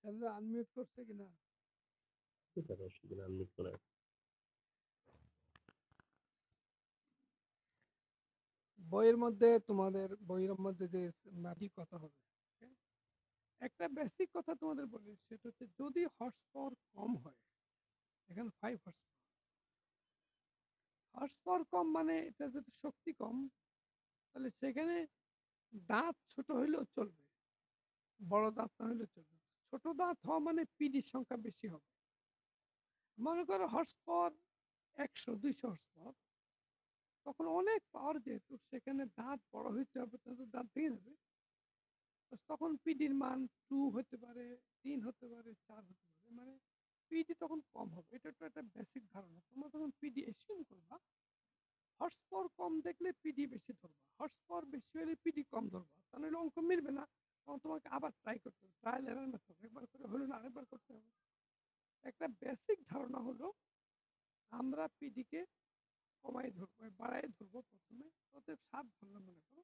তাহলে আনমিউট করছে কিনা? স্যার অসুবিধা নেই, আনমিউট করা আছে। বইয়ের মধ্যে তোমাদের বইয়ের মধ্যে যে ম্যাথি কথা হবে, okay? একটা বেসিক কথা তোমাদের বলি, সেটা হচ্ছে যদি হর্স পাওয়ার কম হয়, এখানে 5 হর্স পাওয়ার কম মানে এটা যদি শক্তি কম, তাহলে সেখানে দাঁত ছোট হইলেও চলবে, বড় দাঁত না হইলেও চলবে। ছোট দাঁত হওয়া মানে পিডির সংখ্যা বেশি হবে। মনে করো হর্স পাওয়ার 100-200 হর্স পাওয়ার, তখন অনেক পাওয়ার, যেহেতু সেখানে দাঁত বড় হইতে হবে, তাদের দাঁত ভেঙে যাবে। তো তখন পিডির মান 2 হতে পারে, 3 হতে পারে, 4 হতে পারে, মানে পিডি তখন কম হবে। এটা তো একটা বেসিক ধারণা। তোমরা তখন পিডি এসিউম করবা, হর্স পাওয়ার কম দেখলে পিডি বেশি ধরবা, হর্স পাওয়ার বেশি হলে পিডি কম ধরবা, তাহলে অঙ্ক মিলবে না। তখন তোমাকে আবার ট্রাই করতে হবে, ট্রায়াল এরর মেথড, একবার করে হলো না আরেকবার করতে হবে। একটা বেসিক ধারণা হলো আমরা পিডিকে কমাই ধরবো, বাড়াই ধরবো। প্রথমে ওদের 7 ধরলাম মনে করো,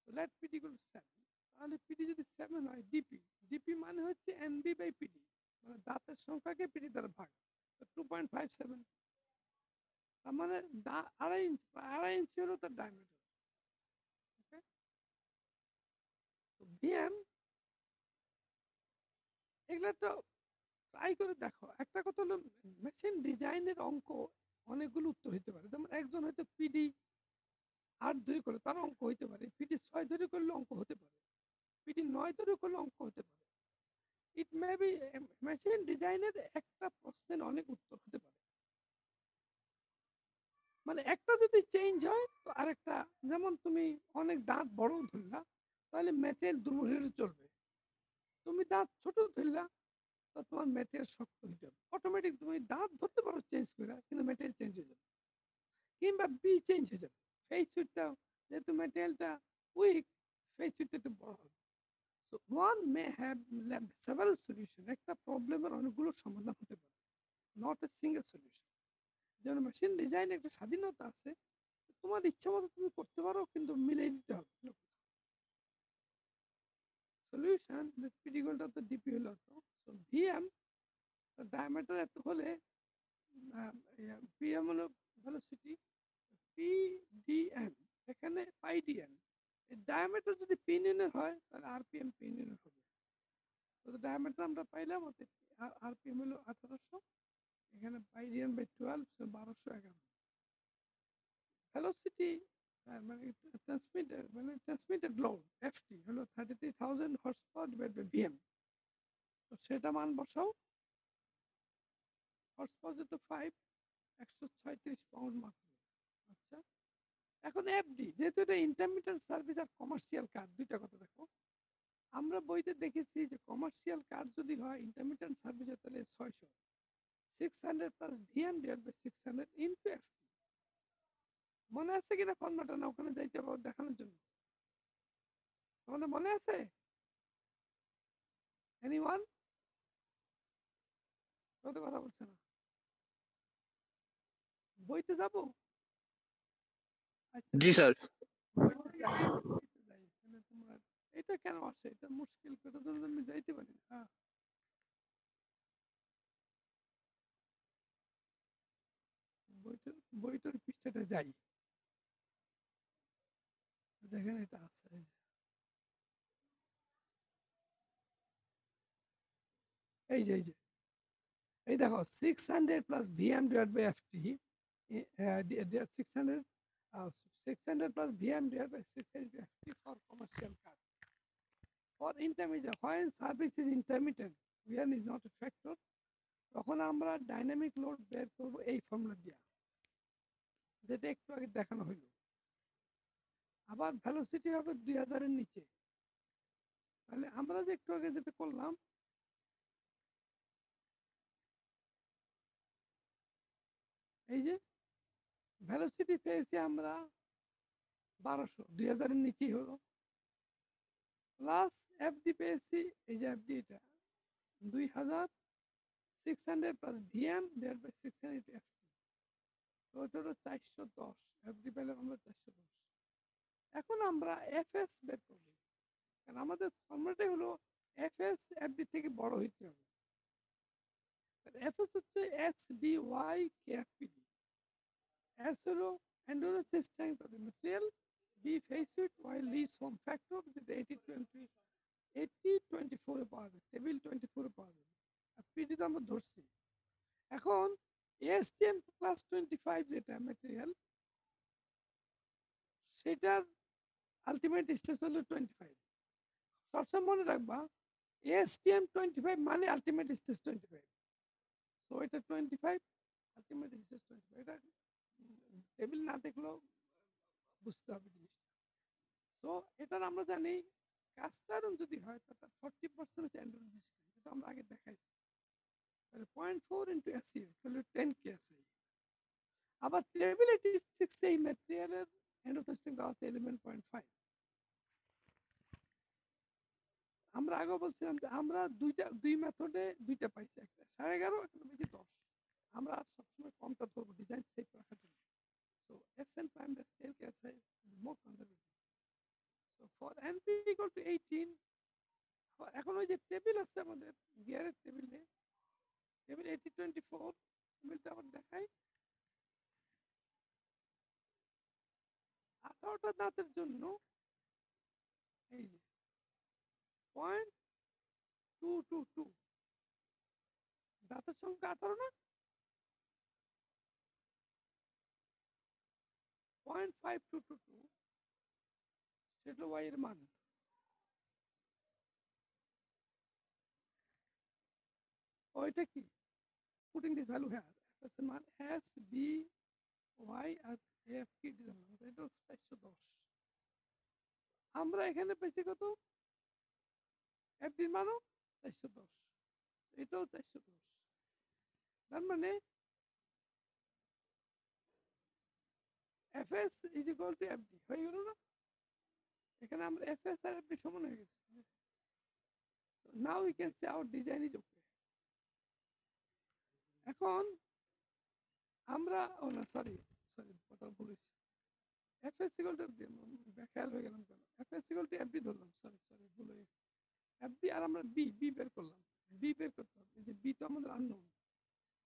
লেট পিডি গুলো 7, তাহলে পিডি যদি 7 হয়, ডিপি ডিপি মানে হচ্ছে এনবি বাই পিডি, মানে দাঁতের সংখ্যাকে পিডি দ্বারা ভাগ, 2.57। তার মানে আড়াই ইঞ্চি হলো তার ডায়ামিটার। ওকে, তো ভিএম এগুলো তো ট্রাই করে দেখো। একটা কথা হলো, মেশিন ডিজাইনের অঙ্ক অনেকগুলো উত্তর হইতে পারে। যেমন একজন হয়তো পিডি 8 ধরে করে, তার অঙ্ক হইতে পারে, পিডি 6 ধরে করলে অঙ্ক হতে পারে, পিডি 9 ধরে করলে অঙ্ক হতে পারে। ইট মে বি, মেশিন ডিজাইনের একটা প্রশ্নের অনেক উত্তর হতে পারে। মানে একটা যদি চেঞ্জ হয় তো আরেকটা, যেমন তুমি অনেক দাঁত বড় ধরলা, তাহলে ম্যাটেরিয়াল দুর্বল হলে চলবে। তুমি দাঁত ছোট ধরলা, তো তোমার ম্যাটেরিয়াল শক্ত হয়ে যাবে। অটোমেটিক তুমি দাঁত ধরতে পারো চেঞ্জ করে, কিন্তু ম্যাটেরিয়াল চেঞ্জ হয়ে যাবে। কিংবা বি চেঞ্জ হয়ে যাবে, ফেস সুইটটা, যেহেতু ম্যাটেরিয়ালটা উইক, ফেস সুইটটা একটু বড় হবে। So one may have several solution, একটা প্রবলেমের অনেকগুলো সমাধান হতে পারে, নট এ সিঙ্গেল সলিউশন। যেমন মেশিন ডিজাইন একটা স্বাধীনতা আছে, তোমার ইচ্ছা মতো তুমি করতে পারো, কিন্তু মিলিয়ে দিতে হবে। সলিউশন পিরিগলটা তো ডিপি হলো তো, ভিএম ডায়ামিটার এত হলে, পিএম হলো ভেলোসিটি, পিডিএন, এখানে পাইডিএন। ডায়ামিটার যদি পিন ইউনিট হয়, তাহলে আরপিএম পিন ইউনিট হবে। তো ডায়ামিটার আমরা পাইলাম, আরপিএম হলো 1800, এখানে পাইডিএন বাই 12, 1211। ভেলোসিটি মানে ট্রান্সমিটেড লোড এফটি হলো 33,000 horse power divide by VM. তো সেটা মান বসাও, হর্স পাওয়ার যেহেতু 5, 136 পাউন্ড মাত্র। আচ্ছা, এখন এফডি, যেহেতু এটা ইন্টারমিটেন্ট সার্ভিস আর কমার্শিয়াল কার্ড, দুইটা কথা দেখো। আমরা বইতে দেখেছি যে কমার্শিয়াল কার্ড যদি হয় ইন্টারমিটেন্ট সার্ভিস, তাহলে 600, 600 plus VM divide by 600 into FT. মনে আছে কিনা ফর্মুলাটা? না ওখানে যাইতে হবে দেখানোর জন্য? তোমাদের মনে আছে? এনিওয়ান? কত কথা বলছে না? বইতে যাব? আচ্ছা জি স্যার। বইতে যাই, বইতে যাই। এখানে তোমরা এটা কেন আসে? এটা মুশকিল করে জন্য আমি যাইতে পারি না। বইটার বইটার পৃষ্ঠাটা যাই, দেখেন এটা আছে। এই যে এই দেখো, 600 plus VM divide by FT, 600, 600 plus VM divide by 600 FT for commercial card. For intermediate, when service is intermittent, VM is not a factor, তখন আমরা ডাইনামিক লোড বের করবো এই ফর্মুলা দিয়া, যেটা একটু আগে দেখানো হইলো। আবার ভেলোসিটি হবে 2000 এর নিচে। তাহলে আমরা যে একটু আগে যেটা করলাম, এই যে ভেলোসিটি পেয়েছি আমরা 1200, 2000 এর নিচেই হলো, প্লাস এফডি পেয়েছি, এই যে এফডি এটা 2000, 600 plus VM divide by 600 FT, তো ওটা হলো 410। এফডি পেলাম আমরা 410। এখন আমরা এফএস বের করবো, কারণ আমাদের ফর্মুলাটাই হলো এফএস এফডি থেকে বড় হইতে হবে। এফএস হচ্ছে এসবিওয়াই কেএফপিডি। এস হলো endurance strength of the material, B face width, while least form factor with 80-24 এ পাওয়া যায়, টেবিল 24 এ পাওয়া যায়। আর পিডি তো আমরা ধরছি। এখন এসটিএম প্লাস 25 যেটা ম্যাটেরিয়াল, সেটার আলটিমেট স্ট্রেস হলো 25। সবসময় মনে রাখবা এসটিএম 25 মানে আলটিমেট স্ট্রেস 25। সো এটা 25, আলটিমেট স্ট্রেস 25। এটা টেবিল না দেখলেও বুঝতে হবে জিনিসটা। সো এটার আমরা জানি কাস্ট আয়রন যদি হয় তাহলে 40% হচ্ছে এন্ডুরেন্স স্ট্রেংথ, এটা আমরা আগে দেখাইছি। তাহলে 0.4 ইন্টু এসি তাহলে 10 কেএসআই। আবার টেবিল 86 এই ম্যাটেরিয়ালের এন্ডুরেন্স স্ট্রেংথ দেওয়া আছে 11.5। আমরা আগে বলছিলাম যে আমরা দুই মেথডে দুইটা পাইছি, একটা 11.5, একটা বেশি 10। আমরা সবসময় কমটা ধরবো ডিজাইন সেফ রাখার জন্য। So SN prime 10 KSI more conservative. So for NP equal to 18। এখন ওই যে টেবিল আছে আমাদের গিয়ারের টেবিলে, টেবিল 80-24 টেবিলটা আবার দেখাই। 18টা দাঁতের জন্য এই যে 0.222 দাঁতের সংখ্যা 18 না, 0.5222 সেটা ওয়াই এর মান। ওইটা কি putting this value here, FS এর মান S B Y R F কি দিলাম, এটা 410। আমরা এখানে পেয়েছি কত, এফডির মানও 410, এটাও 410। তার মানে FS is equal to FD হয়ে গেল না। এখানে আমরা এফএস আর এফডি সমান হয়ে গেছে। Now we can say our design is okay. এখন আমরা ও না সরি সরি কথা বলেছি, এফএস ইকুয়াল টু খেয়াল হয়ে গেলাম কেন, এফএস ইকুয়াল টু এফডি ধরলাম, সরি সরি ভুল হয়ে গেছে। এফডি আর আমরা বি বি বের করলাম, বি বের করতে হবে, যে বি তো আমাদের আননোন।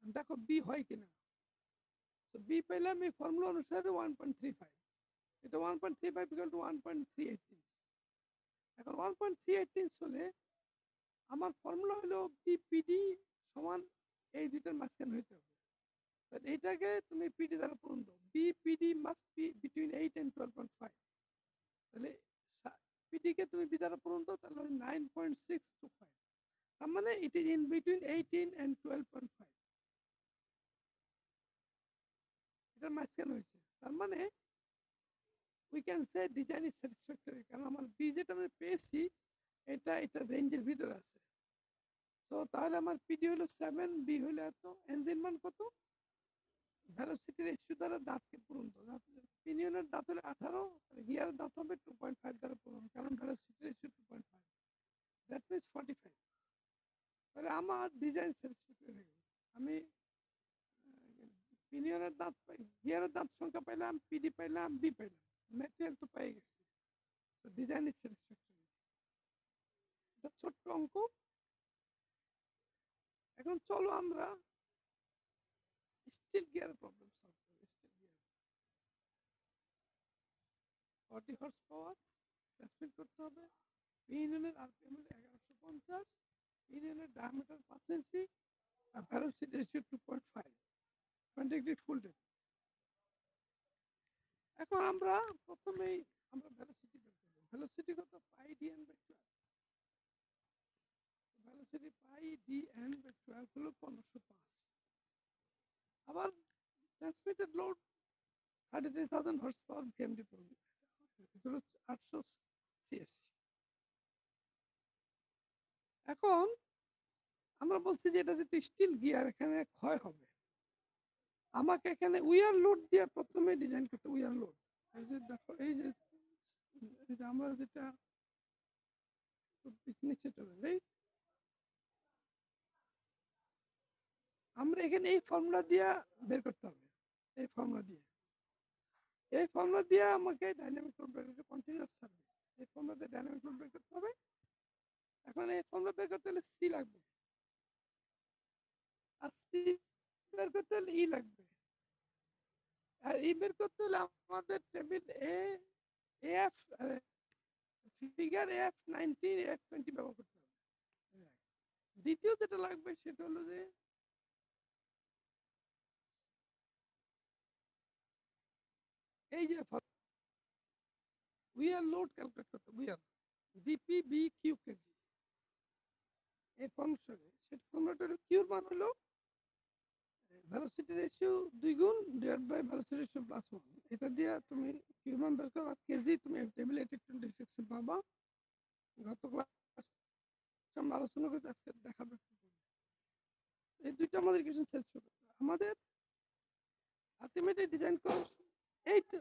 দেখো বি হয় কিনা। তো বি পেলাম এই ফর্মুলা অনুসারে 1.35, এটা 1.35 ইকুয়াল টু 1.38। এখন 1.38 হলে আমার ফর্মুলা হলো বিপিডি সমান এই দুইটার মাঝখানে হইতে হবে। এইটাকে তুমি পিডি দ্বারা পূরণ দাও, BPD must be between 8 and 12.5। তাহলে পিডি কে তুমি বি দ্বারা পূরণ দাও, তাহলে 9.625। তার মানে it is in between 18 and 12.5, এটার মাঝখানে হয়েছে। তার মানে we can say design is satisfactory, কারণ আমার বি যেটা আমি পেয়েছি এটা রেঞ্জের ভিতরে আছে। তো তাহলে আমার পিডি হলো 7, বি হলো এত, এনজিন মান কত, ভেলোসিটি রেশিও দ্বারা দাঁতকে পূরণ দাও। পিনিয়নের দাঁত হলে 18, গিয়ারের দাঁত হবে 2.5 দ্বারা পূরণ, কারণ ভেলোসিটি রেশিও 2.5, দ্যাট মিনস 45। তাহলে আমার ডিজাইন স্যাটিসফ্যাক্টরি হয়ে গেল। আমি পিনিয়নের দাঁত পাই, গিয়ারের দাঁত সংখ্যা পাইলাম, পিডি পাইলাম, বি পাইলাম, ম্যাটেরিয়াল তো পেয়ে গেছি। তো ডিজাইন ইজ স্যাটিসফ্যাক্টরি। এটা ছোট্ট অঙ্ক। এখন চলো আমরা স্টিল গিয়ারের প্রবলেম সলভ করি। Steel gear 40 horse power transmit করতে হবে, পিনিয়নের আরপিএম হলো 1150, পিনিয়নের ডায়ামিটার 5 ইঞ্চি, আর velocity ratio 2.5, 20 degree full depth. এখন আমরা প্রথমেই আমরা ভেলোসিটি বের করব। ভেলোসিটি কত, pi D N by 12। Velocity pi D N by 12 হলো 1505। আবার transmitted load 33,000 horse power VMD পড়বে, এটা হলো 800 সিএসি। এখন আমরা বলছি যে এটা যেহেতু স্টিল গিয়ার, এখানে ক্ষয় হবে। আমাকে এখানে উইয়ার লোড দিয়ে প্রথমে ডিজাইন করতে, উইয়ার লোড। এই যে দেখো, এই যে আমরা যেটা নিচে চলে যাই, আমরা এখানে এই ফর্মুলা দিয়ে বের করতে হবে। এই ফর্মুলা দিয়ে আমাকে ডাইনামিক লোড বের করতে, কন্টিনিউয়াস সার্ভিস, এই ফর্মুলা দিয়ে ডাইনামিক লোড বের করতে হবে। এখন এই ফর্মুলা বের করতে হলে সি লাগবে, আর সি বের করতে হলে ই লাগবে, আর ই বের করতে হলে আমাদের table F figure F19 F20 ব্যবহার করতে হবে। দ্বিতীয় যেটা লাগবে সেটা হলো যে এই যে উইয়ার লোড ক্যালকুলেট করতে উইয়ার DPBQ কেজি এই ফর্মুলাটা, সেটা ফর্মুলাটা কিউর মান হলো ভেলোসিটি রেশিও 2 গুণ divide by velocity ratio plus 1। এটা দিয়ে তুমি কিউর মান বের করো, আর কেজি তুমি টেবিল 26 এ পাবা। গত ক্লাস আমরা আলোচনা করতে আজকে দেখাবো। এই দুইটা আমাদের কিছু স্যাটিসফাই করতে হবে। আমাদের আলটিমেটলি ডিজাইন করো এইটা,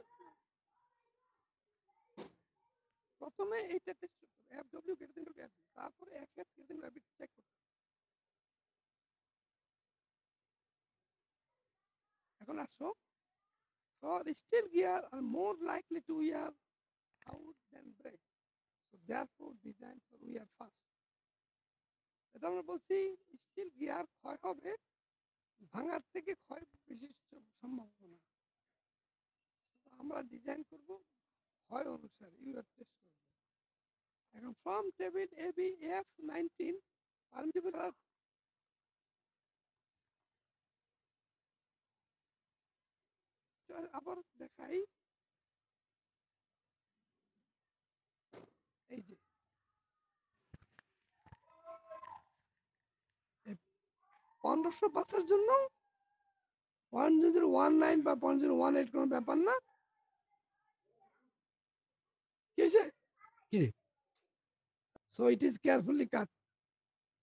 প্রথমে এইটা টেস্ট করতে হবে FW গ্রেটার দ্যান FB, তারপরে FS greater than FB check করতে হবে। এখন আসো, for steel gear are more likely to wear out than break, so therefore design for wear fast। এটা আমরা বলছি স্টিল গিয়ার ক্ষয় হবে, ভাঙার থেকে ক্ষয় বেশি সম্ভাবনা। আমরা ডিজাইন করব ক্ষয় অনুসারে, ইউআর টেস্ট করব। এখন ফ্রম টেবিল AB F19 পারমিটেবল আবার দেখাই, এই যে 1500 বাসের জন্য 0.019 বা 0.018 কোনো ব্যাপার না। কি হয়েছে? কি রে? সো ইট ইজ কেয়ারফুলি কাট,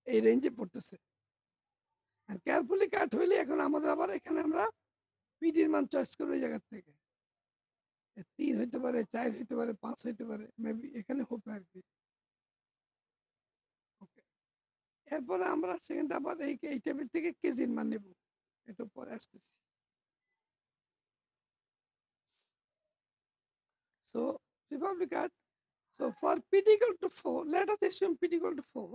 এই রেঞ্জে পড়তেছে। আর কেয়ারফুলি কাট হইলে এখন আমাদের আবার এখানে আমরা পিডির মান চয়েস করবো এই জায়গা থেকে। 3 হইতে পারে, 4 হইতে পারে, 5 হইতে পারে, মেবি এখানে হবে আর কি। ওকে, এরপরে আমরা সেখানে আবার এই টেবিল থেকে কেজির মান নেব, একটু পরে আসতেছি। So prefabric cut. So for PD equal to 4, let us assume PD equal to 4.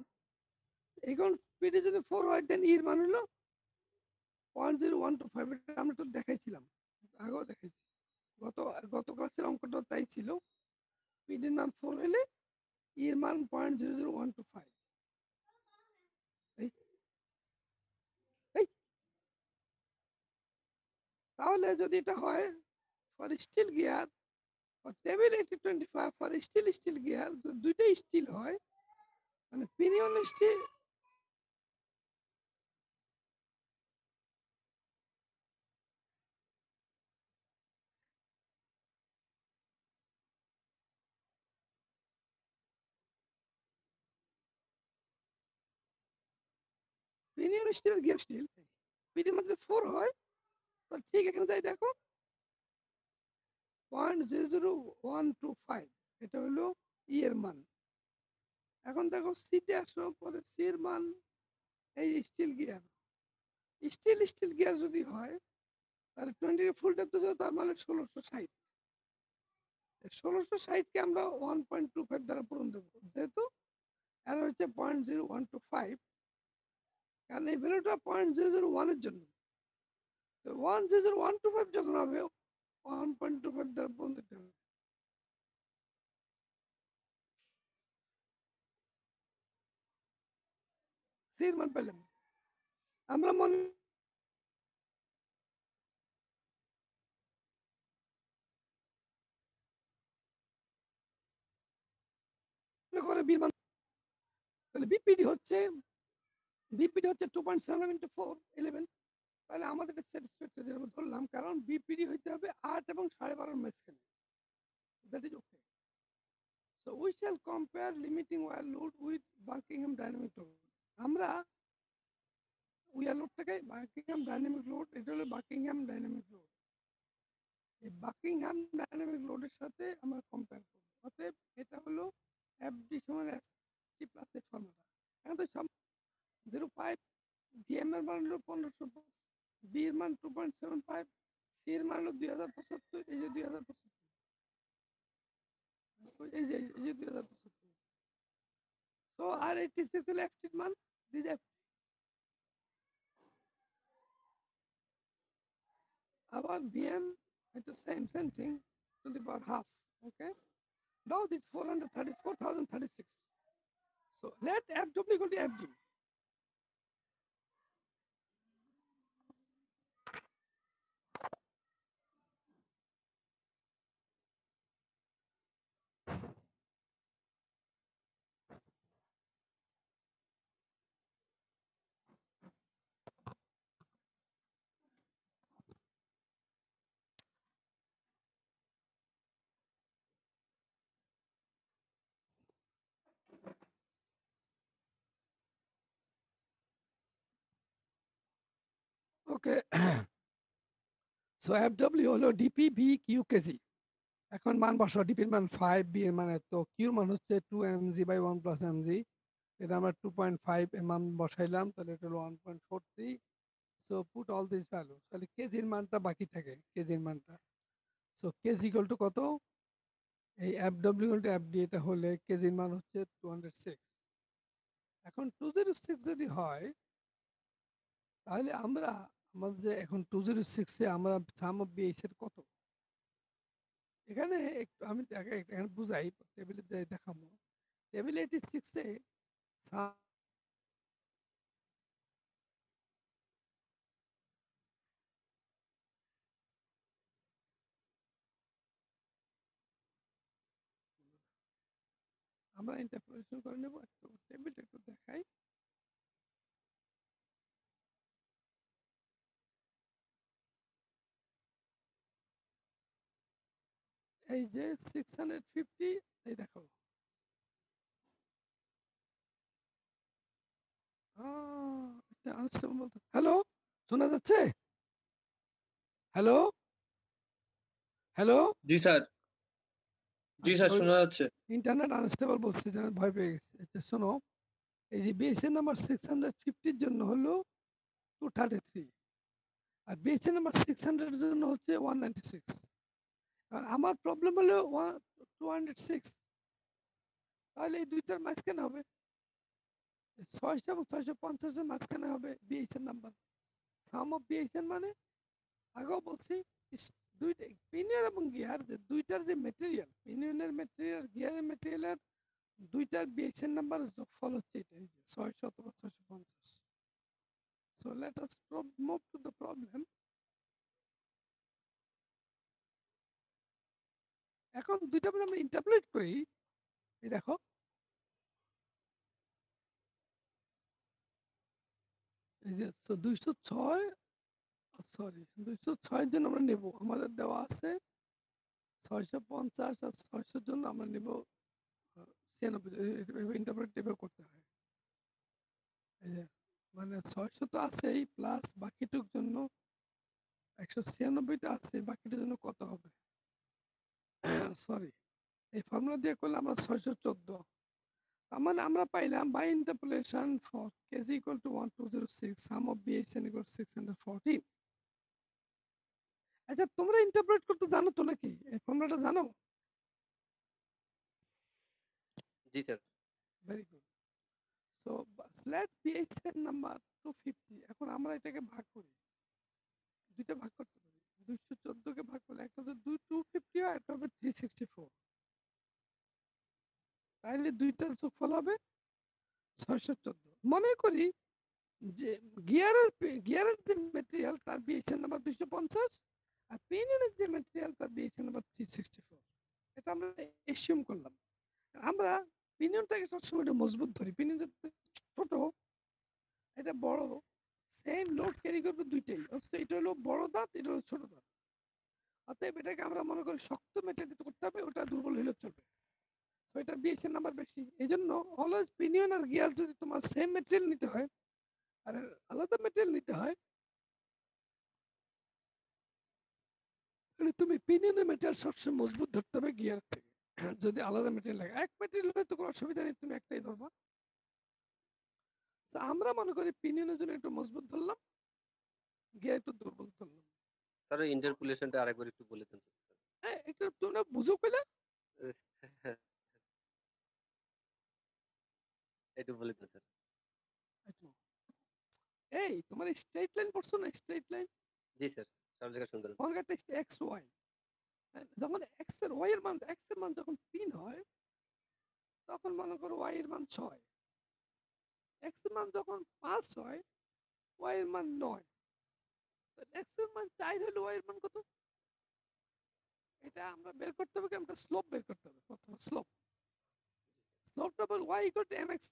এখন PD যদি 4 হয় দেন এর মান হলো 0.0125। এটা আমরা তো দেখাইছিলাম, আগেও দেখাইছি, গত ক্লাসের অঙ্কটা তাই ছিল। পিডির মান 4 হলে এর মান 0.00125। তাহলে যদি এটা হয় for steel gear, table 8025 for steel gear, দুইটাই স্টিল হয়, মানে pinion steel pinion steel gear steel, পিডির মধ্যে 4 হয়, তো ঠিক এখানে যাই দেখো 0.00125, এটা হলো ই এর মান। এখন দেখো সিতে আসো, পরে সি এর মান এই স্টিল গিয়ার, স্টিল গিয়ার যদি হয় তাহলে 20 ফুল ডেপথ তার মানে 1660। 1660কে আমরা 1.25 দ্বারা পূরণ দেবো, যেহেতু এর হচ্ছে 0.0125, কারণ এই ভ্যালুটা 0.001 এর জন্য। তো 1.00125 যখন হবে 1.25 দ্বারা পূরণ দিতে হবে। সি এর মান পেলাম আমরা, মনে করে বি মান, তাহলে বিপিডি হচ্ছে 2.7 into 4 11। তাহলে আমাদের স্যাটিসফ্যাক্টরি যেরকম ধরলাম, কারণ বিপিডি হইতে হবে 8 এবং 12.5 মাঝখানে। That is okay. So we shall compare limiting wear load with Buckingham dynamic load. আমরা উইয়ার লোডটাকে বাকিংহাম ডাইনামিক লোড, এটা হলো বাকিংহাম ডাইনামিক লোড, এই বাকিংহাম ডাইনামিক লোডের সাথে আমরা কম্পেয়ার করব। অতএব এটা হলো এফডি সমান এফটি প্লাস এর ফর্মুলা। এখন তো সব 0.5, ভিএম এর মান হলো 1500, বি এর মান 2.75, সি এর মান হলো 2075, এই যে 2075, এই যে 2075। So R86 হলো FT এর মান, this is FT। আবার Bn it's the same thing to the power half, okay? Now this 434,036. So let FW equal to FD. Okay, so FW হলো DP V Q KG। এখন মান বসাও, DP এর মান 5, B এর মান এত, Q এর মান হচ্ছে 2 mg by 1 plus mg। এটা আমরা 2.5 এর মান বসাইলাম, তাহলে এটা হলো 1.43। So put all these values, তাহলে KG এর মানটা বাকি থাকে, KG এর মানটা। So KG equal to কত? এই FW equal to FD, এটা হলে KG এর মান হচ্ছে 206। এখন 206 যদি হয়, তাহলে আমরা আমাদের এখন 206 এ আমরা সাম অফ BH এর কত? এখানে একটু আমি এখানে বুঝাই, টেবিলে দেখাবো। টেবিল 86 এ আমরা ইন্টারপ্রিটেশন করে নেব, একটু টেবিলটা একটু দেখাই। এই যে 650, এই দেখো হ্যালো, শোনা যাচ্ছে? হ্যালো হ্যালো, জি স্যার, জি স্যার শোনা যাচ্ছে। ইন্টারনেট আনস্টেবল বলছে যে আমি ভয় পেয়ে গেছি। আচ্ছা শোনো, এই যে বিএসএন নাম্বার 650 এর জন্য হলো 233, আর বিএসএন নাম্বার 600 এর জন্য হচ্ছে 196। আর আমার প্রবলেম হলো 206, তাহলে এই দুইটার মাঝখানে হবে 600 এবং 650 এর মাঝখানে হবে BSN number. Some of BSN মানে আগেও বলছি, দুইটা পিনিয়ন এবং গিয়ার, যে দুইটার যে মেটেরিয়াল, পিনিয়নের মেটেরিয়াল, গিয়ারের মেটেরিয়ালের দুইটার বিএসএন নাম্বার যোগফল হচ্ছে এটা, এই যে 600 অথবা 650। So let us move to the problem. এখন দুইটা যদি আমরা ইন্টারপ্রেট করি, এই দেখো এই যে 206, সরি 206 এর জন্য আমরা নেব, আমাদের দেওয়া আছে 650 আর 600 জন্য আমরা নেব 96। ইন্টারপ্রেট করতে হয়, এই যে মানে 600 তো আছেই, প্লাস বাকিটুক জন্য 196 টা আছে, বাকিটার জন্য কত হবে? সরি, এই ফর্মুলা দিয়ে করলে আমরা 614। তার মানে আমরা পাইলাম by interpolation for KG equal to 1206, sum of BSN equal 614। আচ্ছা তোমরা ইন্টারপ্রেট করতে জানো তো নাকি? এই ফর্মুলাটা জানো? জি sir. Very good. So let BSN number 250। এখন আমরা এটাকে ভাগ করি, দুইটা ভাগ করতে পারি। 214 কে ভাগ করলে একটা হবে 250 আর একটা হবে 364, তাহলে দুইটার যোগফল হবে 614। মনে করি যে গিয়ারের যে মেটেরিয়াল তার বিএসএন নাম্বার 250, আর পিনিয়নের যে মেটেরিয়াল তার বিএসএন নাম্বার 364। এটা আমরা এসিউম করলাম। আমরা পিনিয়নটাকে সবসময় একটু মজবুত ধরি, পিনিয়ন ছোট এটা বড়, সেম লোড ক্যারি করবে দুইটাই, অথচ এটা হলো বড় দাঁত, এটা হলো ছোট দাঁত। অতএব এটাকে আমরা মনে করি শক্ত মেটেরিয়াল করতে হবে, ওটা দুর্বল হলে চলবে। তো এটা বিএসএন নাম্বার বেশি, এই জন্য অলওয়েজ পিনিয়ন আর গিয়ার যদি তোমার সেম মেটেরিয়াল নিতে হয় আর আলাদা মেটেরিয়াল নিতে হয়, তাহলে তুমি পিনিয়নের মেটেরিয়াল সবসময় মজবুত ধরতে হবে গিয়ার থেকে। যদি আলাদা মেটেরিয়াল লাগে, এক মেটেরিয়াল হলে তো কোনো অসুবিধা নেই, তুমি একটাই ধরবা। আমরা মনে করি পিনিয়নের জন্য একটু মজবুত ধরলাম, গিয়ার একটু দুর্বল ধরলাম। স্যার ইন্টারপোলেশনটা আরেকবার একটু বলে দেন। হ্যাঁ, একটু তোমরা বুঝো পেলে। একটু বলে দেন স্যার। আচ্ছা, এই তোমার স্ট্রেট লাইন পড়ছো না? স্ট্রেট লাইন জি স্যার, সরলরেখা সমীকরণ। তোমার একটা এক্স ওয়াই, যখন এক্স এর ওয়াই এর মান এক্স এর মান যখন 3 হয় তখন মনে করো ওয়াই এর মান 6, এক্স এর মান যখন 5 হয় ওয়াই এর মান 9, এক্স এর মান 4 হলে ওয়াই এর মান কত? এটা আমরা বের করতে হবে, আমরা স্লোপ বের করতে হবে প্রথমে। স্লোপটা বল y ইকুয়াল টু mx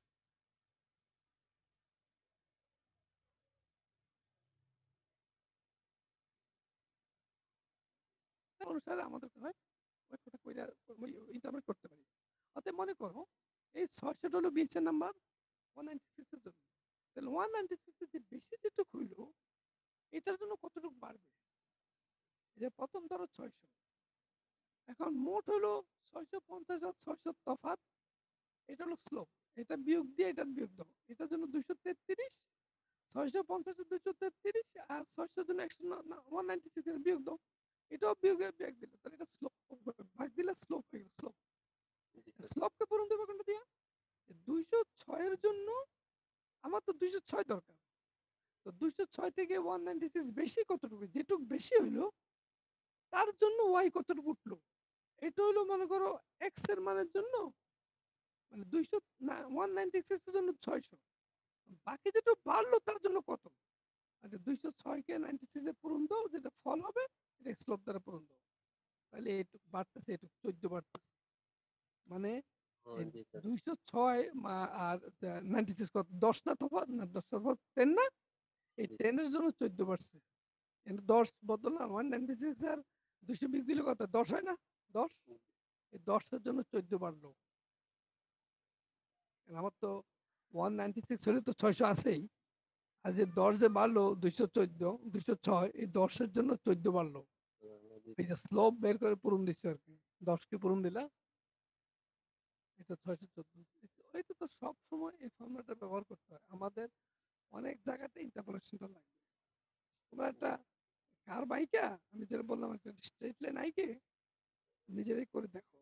অনুসারে আমাদের হয় ওই কথা কইরা ইন্টারপ্রেট করতে পারি। অতএব মনে করো এই 600 হলো বিএস এর নাম্বার 196 এর জন্য, তাহলে 196 এর যে বেশি যেটুকু হইলো এটার জন্য কতটুকু বাড়বে? এই যে প্রথম ধরো 600, এখন মোট হলো 650 আর 600 তফাৎ, এটা হলো স্লোপ, এটা বিয়োগ দিয়ে এটা বিয়োগ দাও, এটার জন্য 233, 650 এর 233 আর 600 জন্য 196 এর বিয়োগ দাও, এটাও বিয়োগ দিলে তাহলে এটা স্লোপ, ভাগ দিলে স্লোপ হয়ে গেল। জি স্যার। স্লোপকে পূরণ দেবে কোনটা দিয়া? 206 এর জন্য আমার তো 206 দরকার, তো 206 থেকে 196 বেশি কতটুকু? যেটুকু বেশি হইলো তার জন্য ওয়াই কতটুকু উঠলো, এটা হলো মনে করো এক্স এর মানের জন্য, মানে 200 না 196 এর জন্য 600, বাকি যেটা বাড়লো তার জন্য কত? আচ্ছা 206 কে 96 এ পূরণ দাও, যেটা ফল হবে এটা স্লোপ দ্বারা পূরণ দাও, তাহলে একটু বাড়তেছে, একটু 14 বাড়তেছে, মানে জি স্যার। 206 আর 96 কত? 10 না তফাৎ? না 10 তফাৎ 10 না? এই জি 10 এর জন্য 14 বাড়ছে, কিন্তু 10 বদল না 196 আর 200 বিয়োগ দিলে কত? 10 হয় না? 10, এই 10 এর জন্য 14 বাড়লো। আমার তো 196 হলে তো 600 আছেই, আর যে 10 যে বাড়লো 214 206, এই 10 এর জন্য 14 বাড়লো। জি এই যে স্লোপ বের করে পূরণ দিচ্ছে আর কি, 10 কে পূরণ দিলা এটা 614। ওইটা তো সব সময় এই ফর্মুলাটা ব্যবহার করতে হয়, আমাদের অনেক জায়গাতে ইন্টারপোলেশনটা লাগবে। তোমরা একটা কার বাইকা, আমি যেটা বললাম একটা স্ট্রেট লাইন আইকে নিজেরাই করে দেখো,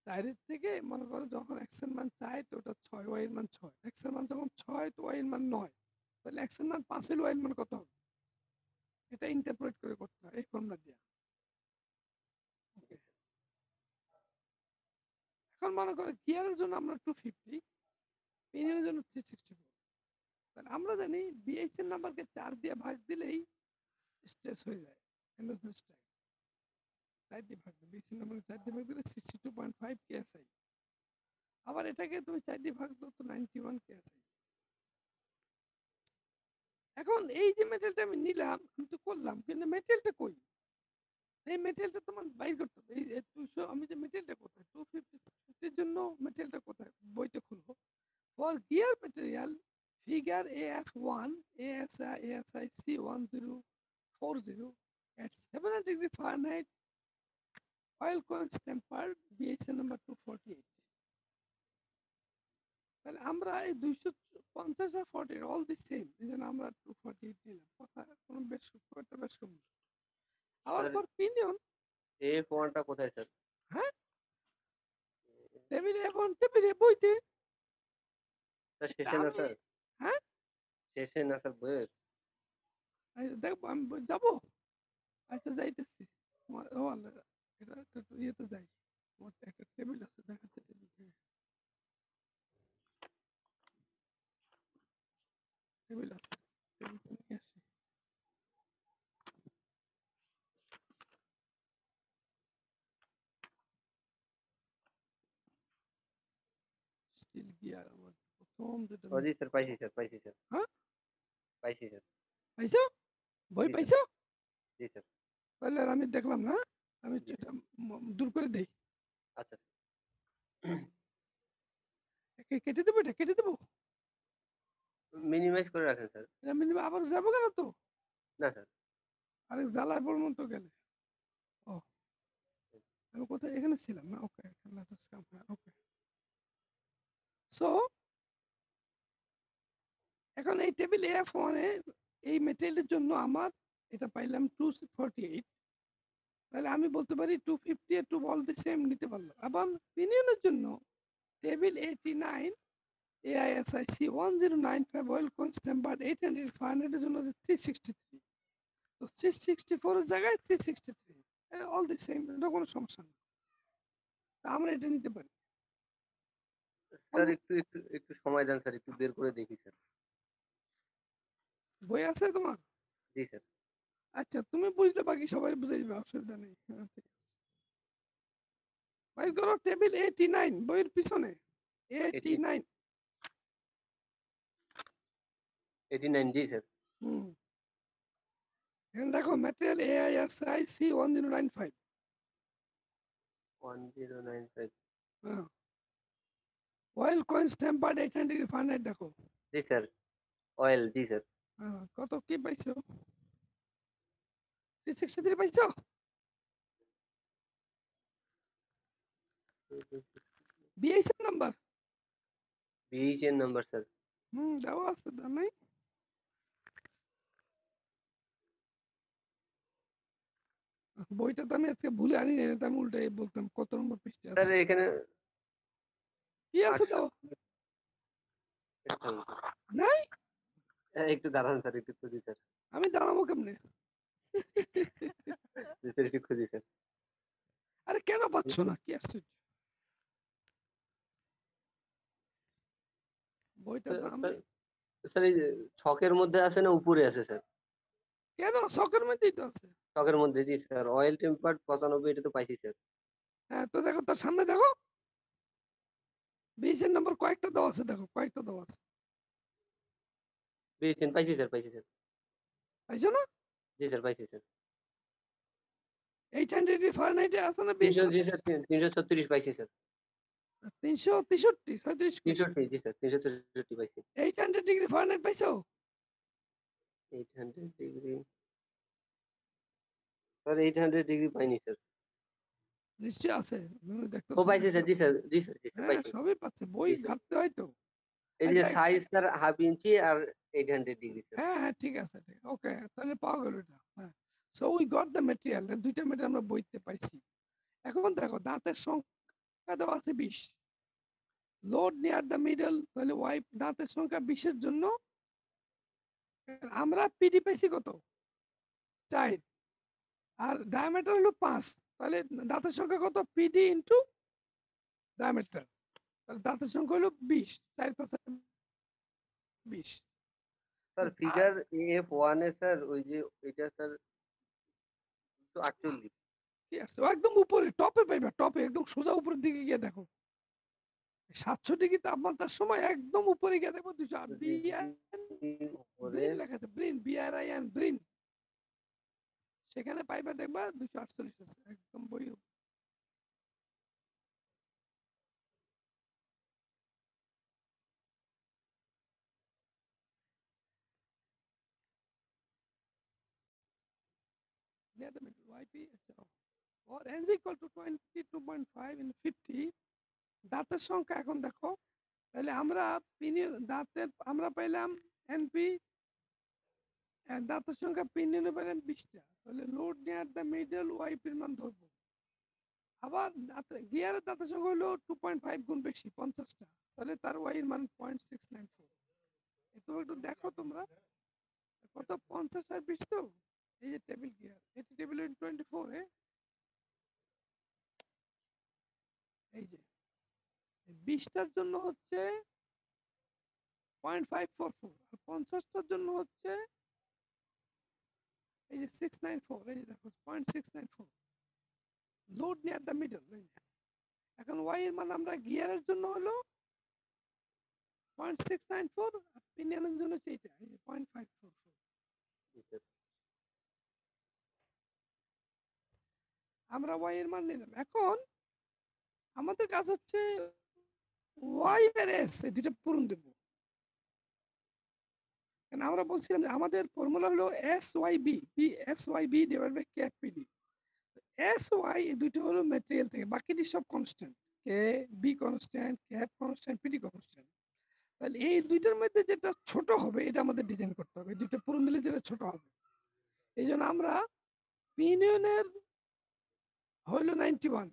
4 এর থেকে মনে করো যখন এক্স এর মান 4 তো ওটা 6, ওয়াই এর মান 6, এক্স এর মান যখন 6 তো ওয়াই এর মান 9, তাহলে এক্স এর মান 5 হলে ওয়াই এর মান কত হবে? এটা ইন্টারপ্রেট করে করতে হয় এই ফর্মুলা দিয়ে। ওকে, এখন মনে করো গিয়ারের জন্য আমরা 250, পিনিয়নের জন্য 364, তাহলে আমরা জানি বিএস এর নাম্বারকে 4 দিয়ে ভাগ দিলেই স্ট্রেস হয়ে যায়, এন্ডোজেন স্ট্রেস 4 দিয়ে ভাগ দিলে, বিএস এর নাম্বারকে 4 দিয়ে ভাগ দিলে 62.5 কেএসআই, আবার এটাকে তুমি 4 দিয়ে ভাগ দাও তো 91 কেএসআই। এখন এই যে মেটেরিয়ালটা আমি নিলাম, আমি তো করলাম, কিন্তু মেটেরিয়ালটা কই? এই মেটেরিয়ালটা তোমার বাইর করতে হবে। এই 200 আমি যে মেটেরিয়ালটা কোথায় 250 এর জন্য মেটেরিয়ালটা কোথায়? বইতে খুলবো, for gear material figure AF1 ASI C1040 at 700 degree Fahrenheit, oil coils tempered, BSN number 248। তাহলে আমরা এই 250 আর 40 অল দি সেম, এই জন্য আমরা 248 নিলাম, কথা কোনো বেশ খুব একটা বেশ কম না। আবার স্যার ফর পিনিয়ন, F1 টা কোথায় স্যার? হ্যাঁ টেবিলে বইতে, স্যার এটা শেষে না আমি, স্যার? হ্যাঁ শেষে না স্যার বইয়ের? দেখবো আমি যাবো, আচ্ছা যাইতেছি। ও আল্লাহ, এটা একটা ইয়েতে যাই, আমার একটা টেবিল আছে দেখাচ্ছে, টেবিল আছে, টেবিলটা নিয়ে আসি। স্টিল গিয়ার আমার প্রথম যেটা জি স্যার, পাইছি স্যার, পাইছি স্যার, হ্যাঁ পাইছি স্যার। পাইছো? বই জি স্যার। পাইছো? জি স্যার। তাহলে আর আমি দেখলাম না, আমি জি এটা দূর করে দেই, আচ্ছা কেটে দেবো, এটা কেটে দেবো, মিনিমাইজ করে রাখেন স্যার। এটা মিনিমাম আবার যাবো কেন তো, না স্যার। আরেক জ্বালায় পড়বো তো গেলে। ও আমি কোথায়, এখানে ছিলাম না, ওকে ওকে। সো এখন এই টেবিল F1 এ এই মেটেরিয়ালের জন্য আমার এটা পাইলাম 248, তাহলে আমি বলতে পারি 250 এ 2 অল দি সেম নিতে পারলাম। আবার পিনিয়নের জন্য table 89 AISIC 1095 oil coins tempered 800 500 এর জন্য আছে 363, তো 664 এর জায়গায় 363, অল দি সেম, এটা কোনো সমস্যা না, তা আমরা এটা নিতে পারি। স্যার একটু একটু একটু সময় দেন স্যার, একটু বের করে দেখি স্যার। বই আছে তোমার? জি স্যার। আচ্ছা, তুমি বুঝলে বাকি সবাই বুঝে যাবে, অসুবিধা নেই। হ্যাঁ, ঠিক আছে। বাইর করো টেবিল 89 বইয়ের পিছনে 89। 89 জি স্যার। হুম, এখানে দেখো ম্যাটেরিয়াল AISIC 1095। 1095 হ্যাঁ, অয়েল কয়েন্স টেম্পার্ড 800 ফারেনহাইট দেখো। জি স্যার। অয়েল জি স্যার। হ্যাঁ, কত কি পাইছো? 363 পাইছো? BIC number? বিএইচ এর নাম্বার স্যার। দেওয়া আছে, দেওয়া নাই? বইটা তো আমি আজকে ভুলে আনি নাই, তো আমি উল্টাই বলতাম কত নম্বর পৃষ্ঠা স্যার আছে। এখানে কি আছে 800 দাও? একটু থামুন স্যার। নাই? একটু দাঁড়ান স্যার, একটু খুঁজি স্যার। আমি দাঁড়াবো কেমনে? জি স্যার, একটু খুঁজি স্যার। আরে কেন পাচ্ছ না? কি আশ্চর্য! বইটা তো আমি স্যার এই যে ছকের মধ্যে আছে না উপরে আছে স্যার? কেন শখের মধ্যেই তো আছে। ছকের মধ্যে জি স্যার। অয়েল টেম্পার্ড 95 এটা তো পাইছি স্যার। হ্যাঁ, তো দেখো তার সামনে দেখো, 20 এর নম্বর কয়েকটা দেওয়া আছে, দেখো কয়েকটা দেওয়া আছে, পেয়েছেন? পাইছি স্যার, পাইছি স্যার। পাইছো না? জি স্যার, পাইছি স্যার। 800 ফারেনহাইটে আছে না 20? 300 জি স্যার, 336 পাইছি স্যার। 363 36 কই? 63 জি স্যার, 363 পাইছি। 800 ডিগ্রি ফারেনহাইট পাইছো? 800 ডিগ্রি স্যার, 800 ডিগ্রি পাইনি স্যার। নিশ্চয় আছে, তুমি দেখতে ও পাইছি স্যার, জি স্যার, জি স্যার, জি স্যার হ্যাঁ, পাইছি। সবই পাচ্ছে, বই জি স্যার। ঘাটতে হয় তো। এই যে সাইজ স্যার 1/2 ইঞ্চি আর 800 ডিগ্রি স্যার। হ্যাঁ হ্যাঁ, ঠিক আছে, ঠিক ওকে, তাহলে পাওয়া গেল এটা। হ্যাঁ, so we got the material, দুইটা ম্যাটেরিয়াল আমরা বইতে পাইছি। এখন দেখো দাঁতের সংখ্যা দেওয়া আছে 20, লোড নিয়ার দ্য মিডল, তাহলে ওয়াইপ দাঁতের সংখ্যা 20 এর জন্য আমরা পিডি পাইছি কত? 4, আর ডায়ামিটার হলো 5, তাহলে দাঁতের সংখ্যা কত? পিডি ইন্টু ডায়ামিটার, তাহলে দাঁতের সংখ্যা হলো 20, 4 5 20। স্যার ফিগার AF1 এ স্যার ওই যে এটা স্যার 248। কি আসছে? ও একদম উপরে টপে পাইবা, টপে একদম সোজা উপরের দিকে গিয়ে দেখো, 700 ডিগ্রি তাপমাত্রার সময় একদম উপরে গিয়ে দেখো 208 উপরে ব্রিন লেখা আছে, ব্রিন BRIN ব্রিন, সেখানে পাইবা দেখবা 248 আছে একদম বইয়ের উপর। Near the middle, YP, আচ্ছা, or n is equal to 22.5 in 50, দাঁতের সংখ্যা এখন দেখো, তাহলে আমরা দাঁতের আমরা পাইলাম এনপি, দাঁতের সংখ্যা পিনিয়নে পাইলাম 20টা, তাহলে লোড নিয়ার দ্য মিডল ওয়াইপির মান ধরবো। আবার গিয়ারের দাঁতের সংখ্যা হলো 2.5 গুণ বেশি, 50টা, তাহলে তার ওয়াইয়ের মান 0.694। তুমি একটু দেখো তোমরা কত, 50 আর 20 তো, এই যে টেবিল গিয়ার, এটি টেবিল 24 এই যে 20টার জন্য হচ্ছে 0.544, আর 50টার জন্য হচ্ছে এই যে 694, এই যে দেখো 0.694, লোড নিয়ার দ্য মিডল। এখন ওয়াই এর মান আমরা গিয়ারের জন্য হলো 0.694, আর পিনিয়নের জন্য হচ্ছে এইটা, এই যে 0.544। জি স্যার। আমরা ওয়াই এর মান নিলাম। এখন আমাদের কাজ হচ্ছে ওয়াই আর এস এই দুইটা পূরণ দেব। কারণ আমরা বলছিলাম যে আমাদের ফর্মুলা হলো SYB, SYB divide by KPD। SY এই দুইটা হলো ম্যাটেরিয়াল থেকে, বাকিটি সব constant, K B constant, cap constant, PD constant. তাহলে এই দুইটার মধ্যে যেটা ছোট হবে এটা আমাদের ডিজাইন করতে হবে, দুইটা পূরণ দিলে যেটা ছোট হবে। এই জন্য আমরা পিনিয়নের হইলো 91,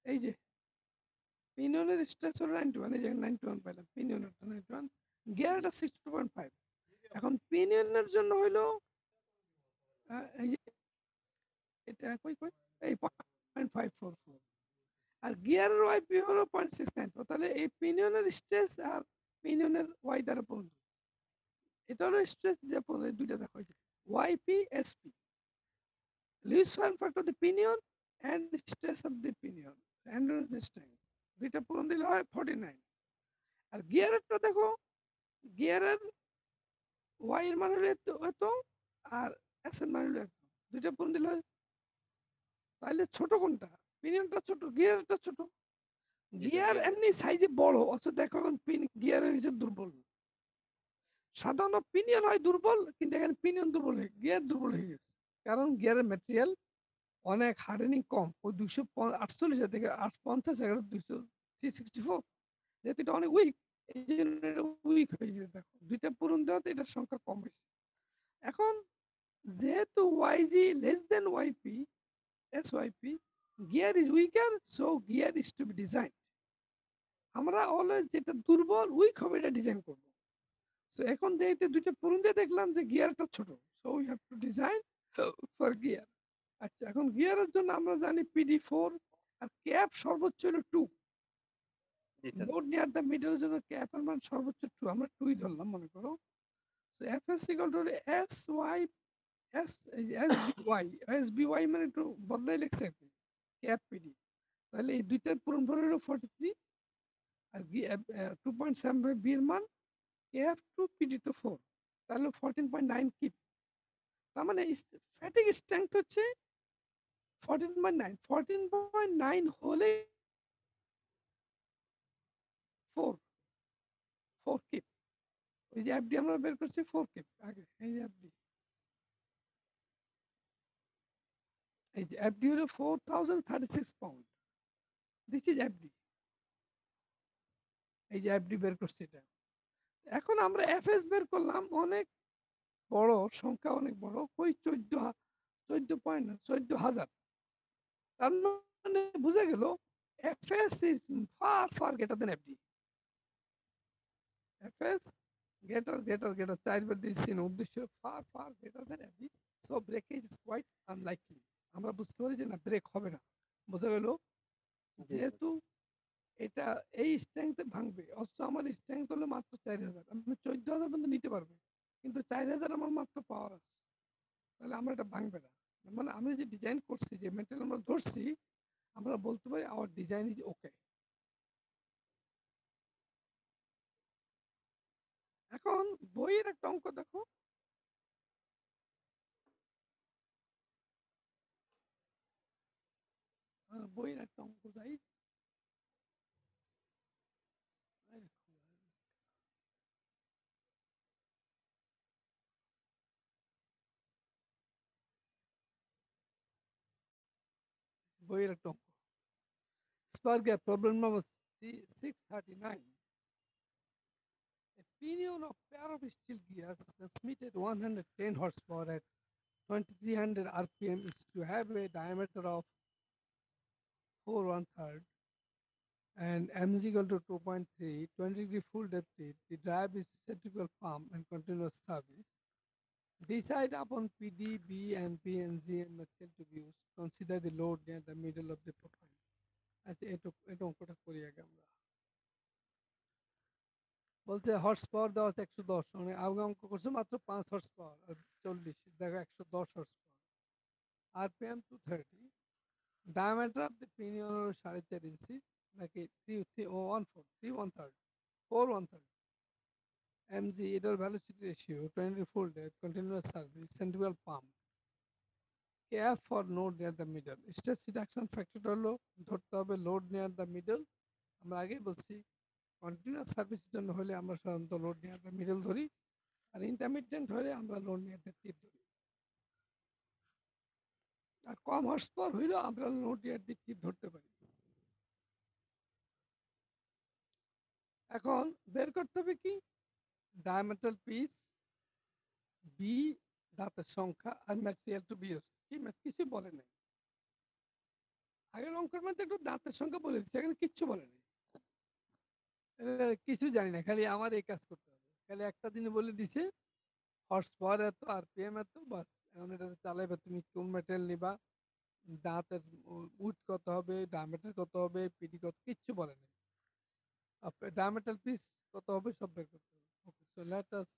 এই যে পিনিয়নের স্ট্রেস হলো 91, এই যে 91 পাইলাম, পিনিয়নেরটা 91, গিয়ারটা 62.5। এখন পিনিয়নের জন্য হইলো এই যে এটা কই এই 0.544, আর গিয়ারের ওয়াইপি হলো 0.694। তাহলে এই পিনিয়নের স্ট্রেস আর পিনিয়নের ওয়াই দ্বারা পূরণ। এটা হলো স্ট্রেস যে দুইটা দেখো, YP SP, Lewis span factor of the pinion and stress of the pinion, endurance strength, দুইটা পূরণ দিলে হয় 49। আর গিয়ারেরটা দেখো, গিয়ারের ওয়াই এর মান হলো এত আর এস এর মান হলো এত, দুইটা পূরণ দিলে হয়। তাহলে ছোট কোনটা? পিনিয়নটা ছোট, গিয়ারটা ছোট। গিয়ার এমনি সাইজে বড়, অথচ দেখো এখন গিয়ার হয়ে গেছে দুর্বল। সাধারণত পিনিয়ন হয় দুর্বল, কিন্তু এখানে পিনিয়ন দুর্বল হয়ে গিয়ার দুর্বল হয়ে গেছে, কারণ গিয়ারের ম্যাটেরিয়াল অনেক হার্ডেনিং কম, ওই 248 থেকে 850 364, যেহেতু এটা অনেক উইক, এই জন্য উইক হয়ে গেছে। দেখো দুইটা পূরণ দেওয়াতে এটার সংখ্যা কম হয়েছে। এখন যেহেতু YG less than YP SYP, gear is weaker, so gear is to be design. আমরা অলওয়েজ যেটা দুর্বল উইক হবে এটা ডিজাইন করব। সো এখন যেহেতু দুইটা পূরণ দিয়ে দেখলাম যে গিয়ারটা ছোট, so we have to design for gear. আচ্ছা, এখন গিয়ারের জন্য আমরা জানি PD4 আর ক্যাপ সর্বোচ্চ হলো 2। লোড নিয়ার দ্য মিডল এর জন্য ক্যাপের মান সর্বোচ্চ 2, আমরা 2ই ধরলাম মনে করো। So FS equal to SY SBY মানে একটু বদলাই লিখছে আর কি, ক্যাপ PD। তাহলে এই দুইটার পূরণ ভর হলো 43, আর 2.75 বি এর মান, ক্যাপ 2 PD তো 4, তাহলে 14.9 কিপ। তার মানে ফ্যাটিক স্ট্রেংথ হচ্ছে 14.9, 14.9 হলে 4 কিপ। ওই যে এফডি আমরা বের করছি 4 কিপ আগে, এই যে এফডি, এই যে এফডি হলো 4036 পাউন্ড, দিস ইজ এফডি। এই যে এফডি বের করছি এটা। এখন আমরা এফএস বের করলাম, অনেক বড় সংখ্যা, অনেক বড়, ওই 14,000। তার মানে বুঝে গেল FS is far far greater than FD. FS greater 4 বার দিচ্ছি না, উদ্দেশ্য far far greater than FD, so breakage is quite unlikely. আমরা বুঝতে পারি যে না, ব্রেক হবে না। বোঝা গেল, যেহেতু এটা এই স্ট্রেংথে ভাঙবে, অথচ আমার স্ট্রেংথ হলো মাত্র 4000, আমি 14000 পর্যন্ত নিতে পারবো, কিন্তু 4000 আমার মাত্র পাওয়ার আছে, তাহলে আমরা এটা ভাঙবে না। মানে আমি যে ডিজাইন করছি, যে মেটেরিয়াল আমরা ধরছি, আমরা বলতে পারি আওয়ার ডিজাইন ইজ ওকে। এখন বইয়ের একটা অঙ্ক দেখো, বইয়ের একটা অঙ্ক যাই, বইয়ের একটা অঙ্ক, spark gap problem number 639। A pinion of pair of steel gears transmitted 110 horsepower at 2300 RPM is to have a diameter of 4 1/3 and m is equal to 2.3, 20-degree full depth. The drive is centrifugal pump and continuous service. Decide upon PD, B, and P and Z and material to be used. Consider the load near the middle of the profile. আচ্ছা, এটা অঙ্কটা করি আগে আমরা। বলছে horse power দেওয়া আছে 110, মানে আগে অঙ্ক করছে মাত্র 5 হর্স পাওয়ার আর 40, দেখো 110 horse power, RPM 230, diameter of the pinion হলো 4.5 ইঞ্চি, নাকি 3 1/3 4 1/3, mg এটার velocity ratio 20 full depth, continuous service, centrifugal pump, KF for load near the middle. Stress reduction factor হলো ধরতে হবে লোড নিয়ার দ্য মিডল। আমরা আগেই বলছি কন্টিনিউয়াস সার্ভিসের জন্য হলে আমরা সাধারণত লোড নিয়ার দ্য মিডল ধরি, আর ইন্টারমিডিয়েন্ট হলে আমরা লোড নিয়ার দ্য টিপ ধরি, আর কম হর্স পাওয়ার হইলেও আমরা লোড নিয়ার দ্য টিপ ধরতে পারি। এখন বের করতে হবে কি, ডায়ামিটার পিস, বি দাঁতের সংখ্যা, আর ম্যাটেরিয়াল টু বি ইউজড। কি কিছু বলে নাই, আগের অঙ্কের মধ্যে একটু দাঁতের সংখ্যা বলে দিচ্ছে, এখানে কিচ্ছু বলে নাই। কিছু জানি না। খালি আমার এই কাজ করতে হবে। খালি একটা জিনিস বলে দিছে, হর্স পাওয়ার এত, আরপিএম এত, বাস। এখন এটা চালাইবা তুমি কোন ম্যাটেরিয়াল নিবা, দাঁতের উড কত হবে, ডায়ামিটার কত হবে, পিডি কত, কিচ্ছু বলে নাই। ডায়ামিটার পিস কত হবে সব বের করতে হবে। ওকে, সো লেট আস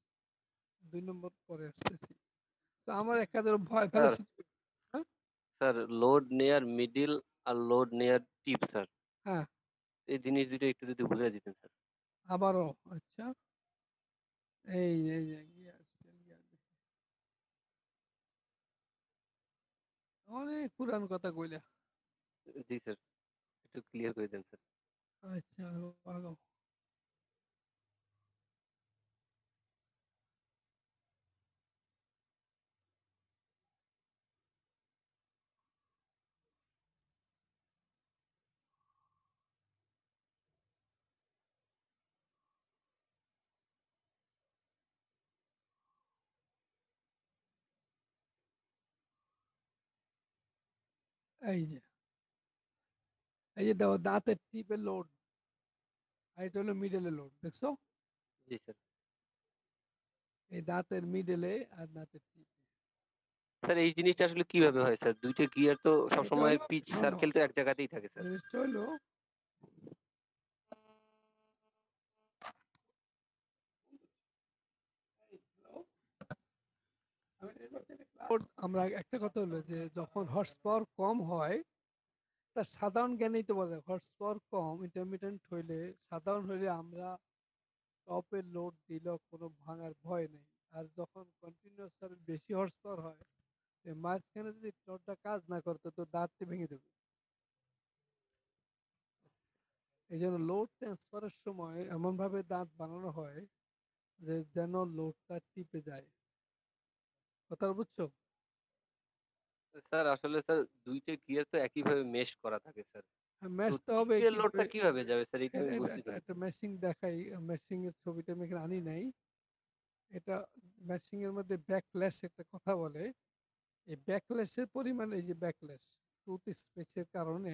২ নম্বর পরে আসতেছি। তো আমার এক কাজের ভয় স্যার ভেলোসিটি। হ্যাঁ? স্যার লোড নেয়ার মিডিল আর লোড নেয়ার টিপ স্যার, হ্যাঁ, এই জিনিস দুটো একটু যদি বুঝিয়ে দিতেন স্যার। আবারও আচ্ছা। এই যে গিয়ার দেখি। অনেক পুরান কথা কইলা। জি স্যার, একটু ক্লিয়ার করে দেন স্যার। আচ্ছা, ভালো। এই যে দেখো দাঁতের টিপের লোড, আর এটা হলো মিডলের লোড, দেখছো? জি স্যার। এই দাঁতের মিডলে আর দাঁতের টিপে। স্যার এই জিনিসটা আসলে কিভাবে হয় স্যার? দুইটা গিয়ার তো এটা সবসময় হলো, পিচ শোনো, সার্কেল তো এক জায়গাতেই থাকে স্যার। জিনিসটা হলো, আমরা একটা কথা হলো যে যখন হর্স পাওয়ার কম হয়, তার সাধারণ জ্ঞানেই তো বলে হর্স পাওয়ার কম, ইন্টারমিডিয়েন্ট হইলে, সাধারণ হইলে আমরা টপের লোড দিলেও কোনো ভাঙার ভয় নেই। আর যখন কন্টিনিউয়াস বেশি হর্স পাওয়ার হয়, মাঝখানে যদি লোডটা কাজ না করতো তো দাঁতটি ভেঙে দেবে। এই জন্য লোড ট্রান্সফারের সময় এমন ভাবে দাঁত বানানো হয় যে যেন লোডটা টিপে যায়। কথা বুঝছো? স্যার আসলে স্যার দুইটা গিয়ার তো একইভাবে মেশ করা থাকে স্যার। তো ম্যাচ তো হবে টিপের কিন্তু লোডটা কিভাবে যাবে স্যার, এটা আমি বুঝতেছি না। একটা ম্যাচিং দেখাই। ম্যাচিং এর ছবিটা আমি এখানে আনি নাই। এটা ম্যাচিং এর মধ্যে ব্যাকল্যাশ একটা কথা বলে। এই ব্যাকল্যাশের পরিমাণ, এই যে ব্যাকল্যাশ টুথ স্পেসের কারণে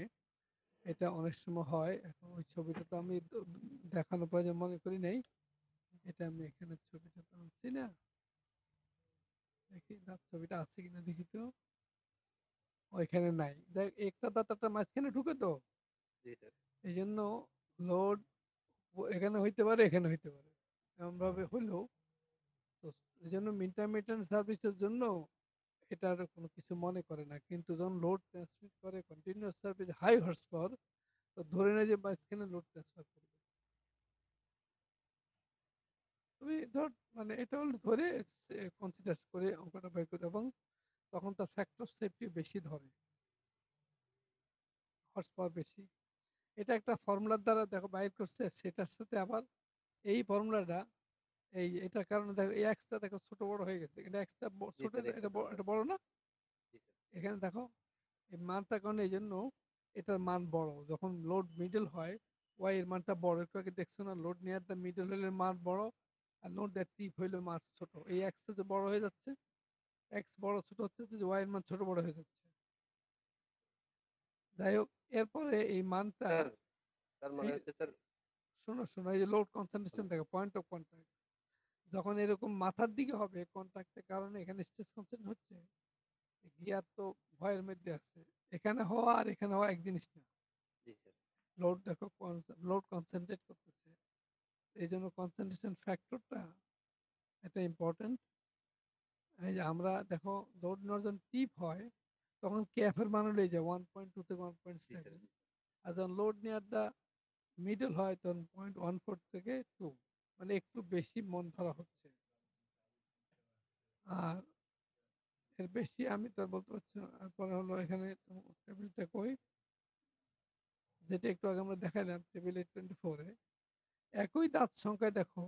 এটা অনেক সময় হয়। এখন ওই ছবিটা তো আমি দেখানোর প্রয়োজন মনে করি নাই। এটা আমি এখানে ছবিটা তো আনছি না, দেখি দাঁত ছবিটা আছে কিনা দেখি তো। ওইখানে নাই, দেখ একটা দাঁত একটা মাঝখানে ঢুকে তো, জি স্যার। এই জন্য লোড এখানে হইতে পারে, এখানে হইতে পারে, এমন ভাবে হইলেও। তো এই জন্য ইন্টারমিটেন্ট সার্ভিসের জন্য এটার কোনো কিছু মনে করে না, কিন্তু যখন লোড ট্রান্সমিট করে continuous service high horse power, তো ধরে নেয় যে মাঝখানে লোড ট্রান্সফার করবে। তুমি ধর, মানে এটা হলো ধরে কনসিডার করে অঙ্কটা বের করে, এবং তখন তার ফ্যাক্টর সেফটি বেশি ধরে, হর্স পাওয়ার বেশি। এটা একটা ফর্মুলার দ্বারা দেখো বাইর করছে, সেটার সাথে আবার এই ফর্মুলাটা, এটার কারণে দেখো এই এক্সটা দেখো ছোট বড় হয়ে গেছে, এটা এক্সটা জি ছোট, স্যার, এটা দেখতেছি। এটা বড় না? জি স্যার। এখানে দেখো এই মানটা কারণে, এই জন্য এটার মান বড়। যখন লোড মিডল হয়, ওয়াই এর মানটা বড়, একটু আগে দেখছো না, লোড নিয়ার দ্য মিডল হলে মান বড়, আর লোড দ্য টিপ হইলে মান ছোট। এই এক্স যে বড় হয়ে যাচ্ছে, এক্স বড় ছোট হচ্ছে, যে ওয়াই এর মান ছোট বড় হয়ে যাচ্ছে। যাই হোক, এরপরে এই মানটা, স্যার তার মানে এই হচ্ছে স্যার। শোনো শোনো, এই যে লোড কনসেন্ট্রেশন দেখো, পয়েন্ট অফ কন্ট্যাক্ট যখন এরকম মাথার দিকে হবে, কন্ট্যাক্টের কারণে এখানে স্ট্রেস কনসেন্ট্রেশন হচ্ছে, গিয়ার তো ভয়ের মধ্যে আছে, এখানে হওয়া আর এখানে হওয়া এক জিনিস না। জি স্যার। লোড দেখো, লোড কনসেন্ট্রেট করতেছে, এই জন্য কনসেন্ট্রেশন ফ্যাক্টরটা এটা ইম্পর্টেন্ট। এই যে আমরা দেখো লোড নেওয়ার জন্য টিপ হয়, তখন ক্যাফ এর মান হলে যে 1.2 থেকে জি স্যার। 1.7, আর যখন লোড নেওয়ার দা মিডল হয় তখন 0.14 থেকে 2, মানে একটু বেশি মন ধরা হচ্ছে। আর এর বেশি আমি তো আর বলতে পারছি না। তারপরে হলো এখানে টেবিলটা কই, যেটা একটু আগে আমরা দেখালাম টেবিল 24 এ, একই দাঁত সংখ্যায় দেখো,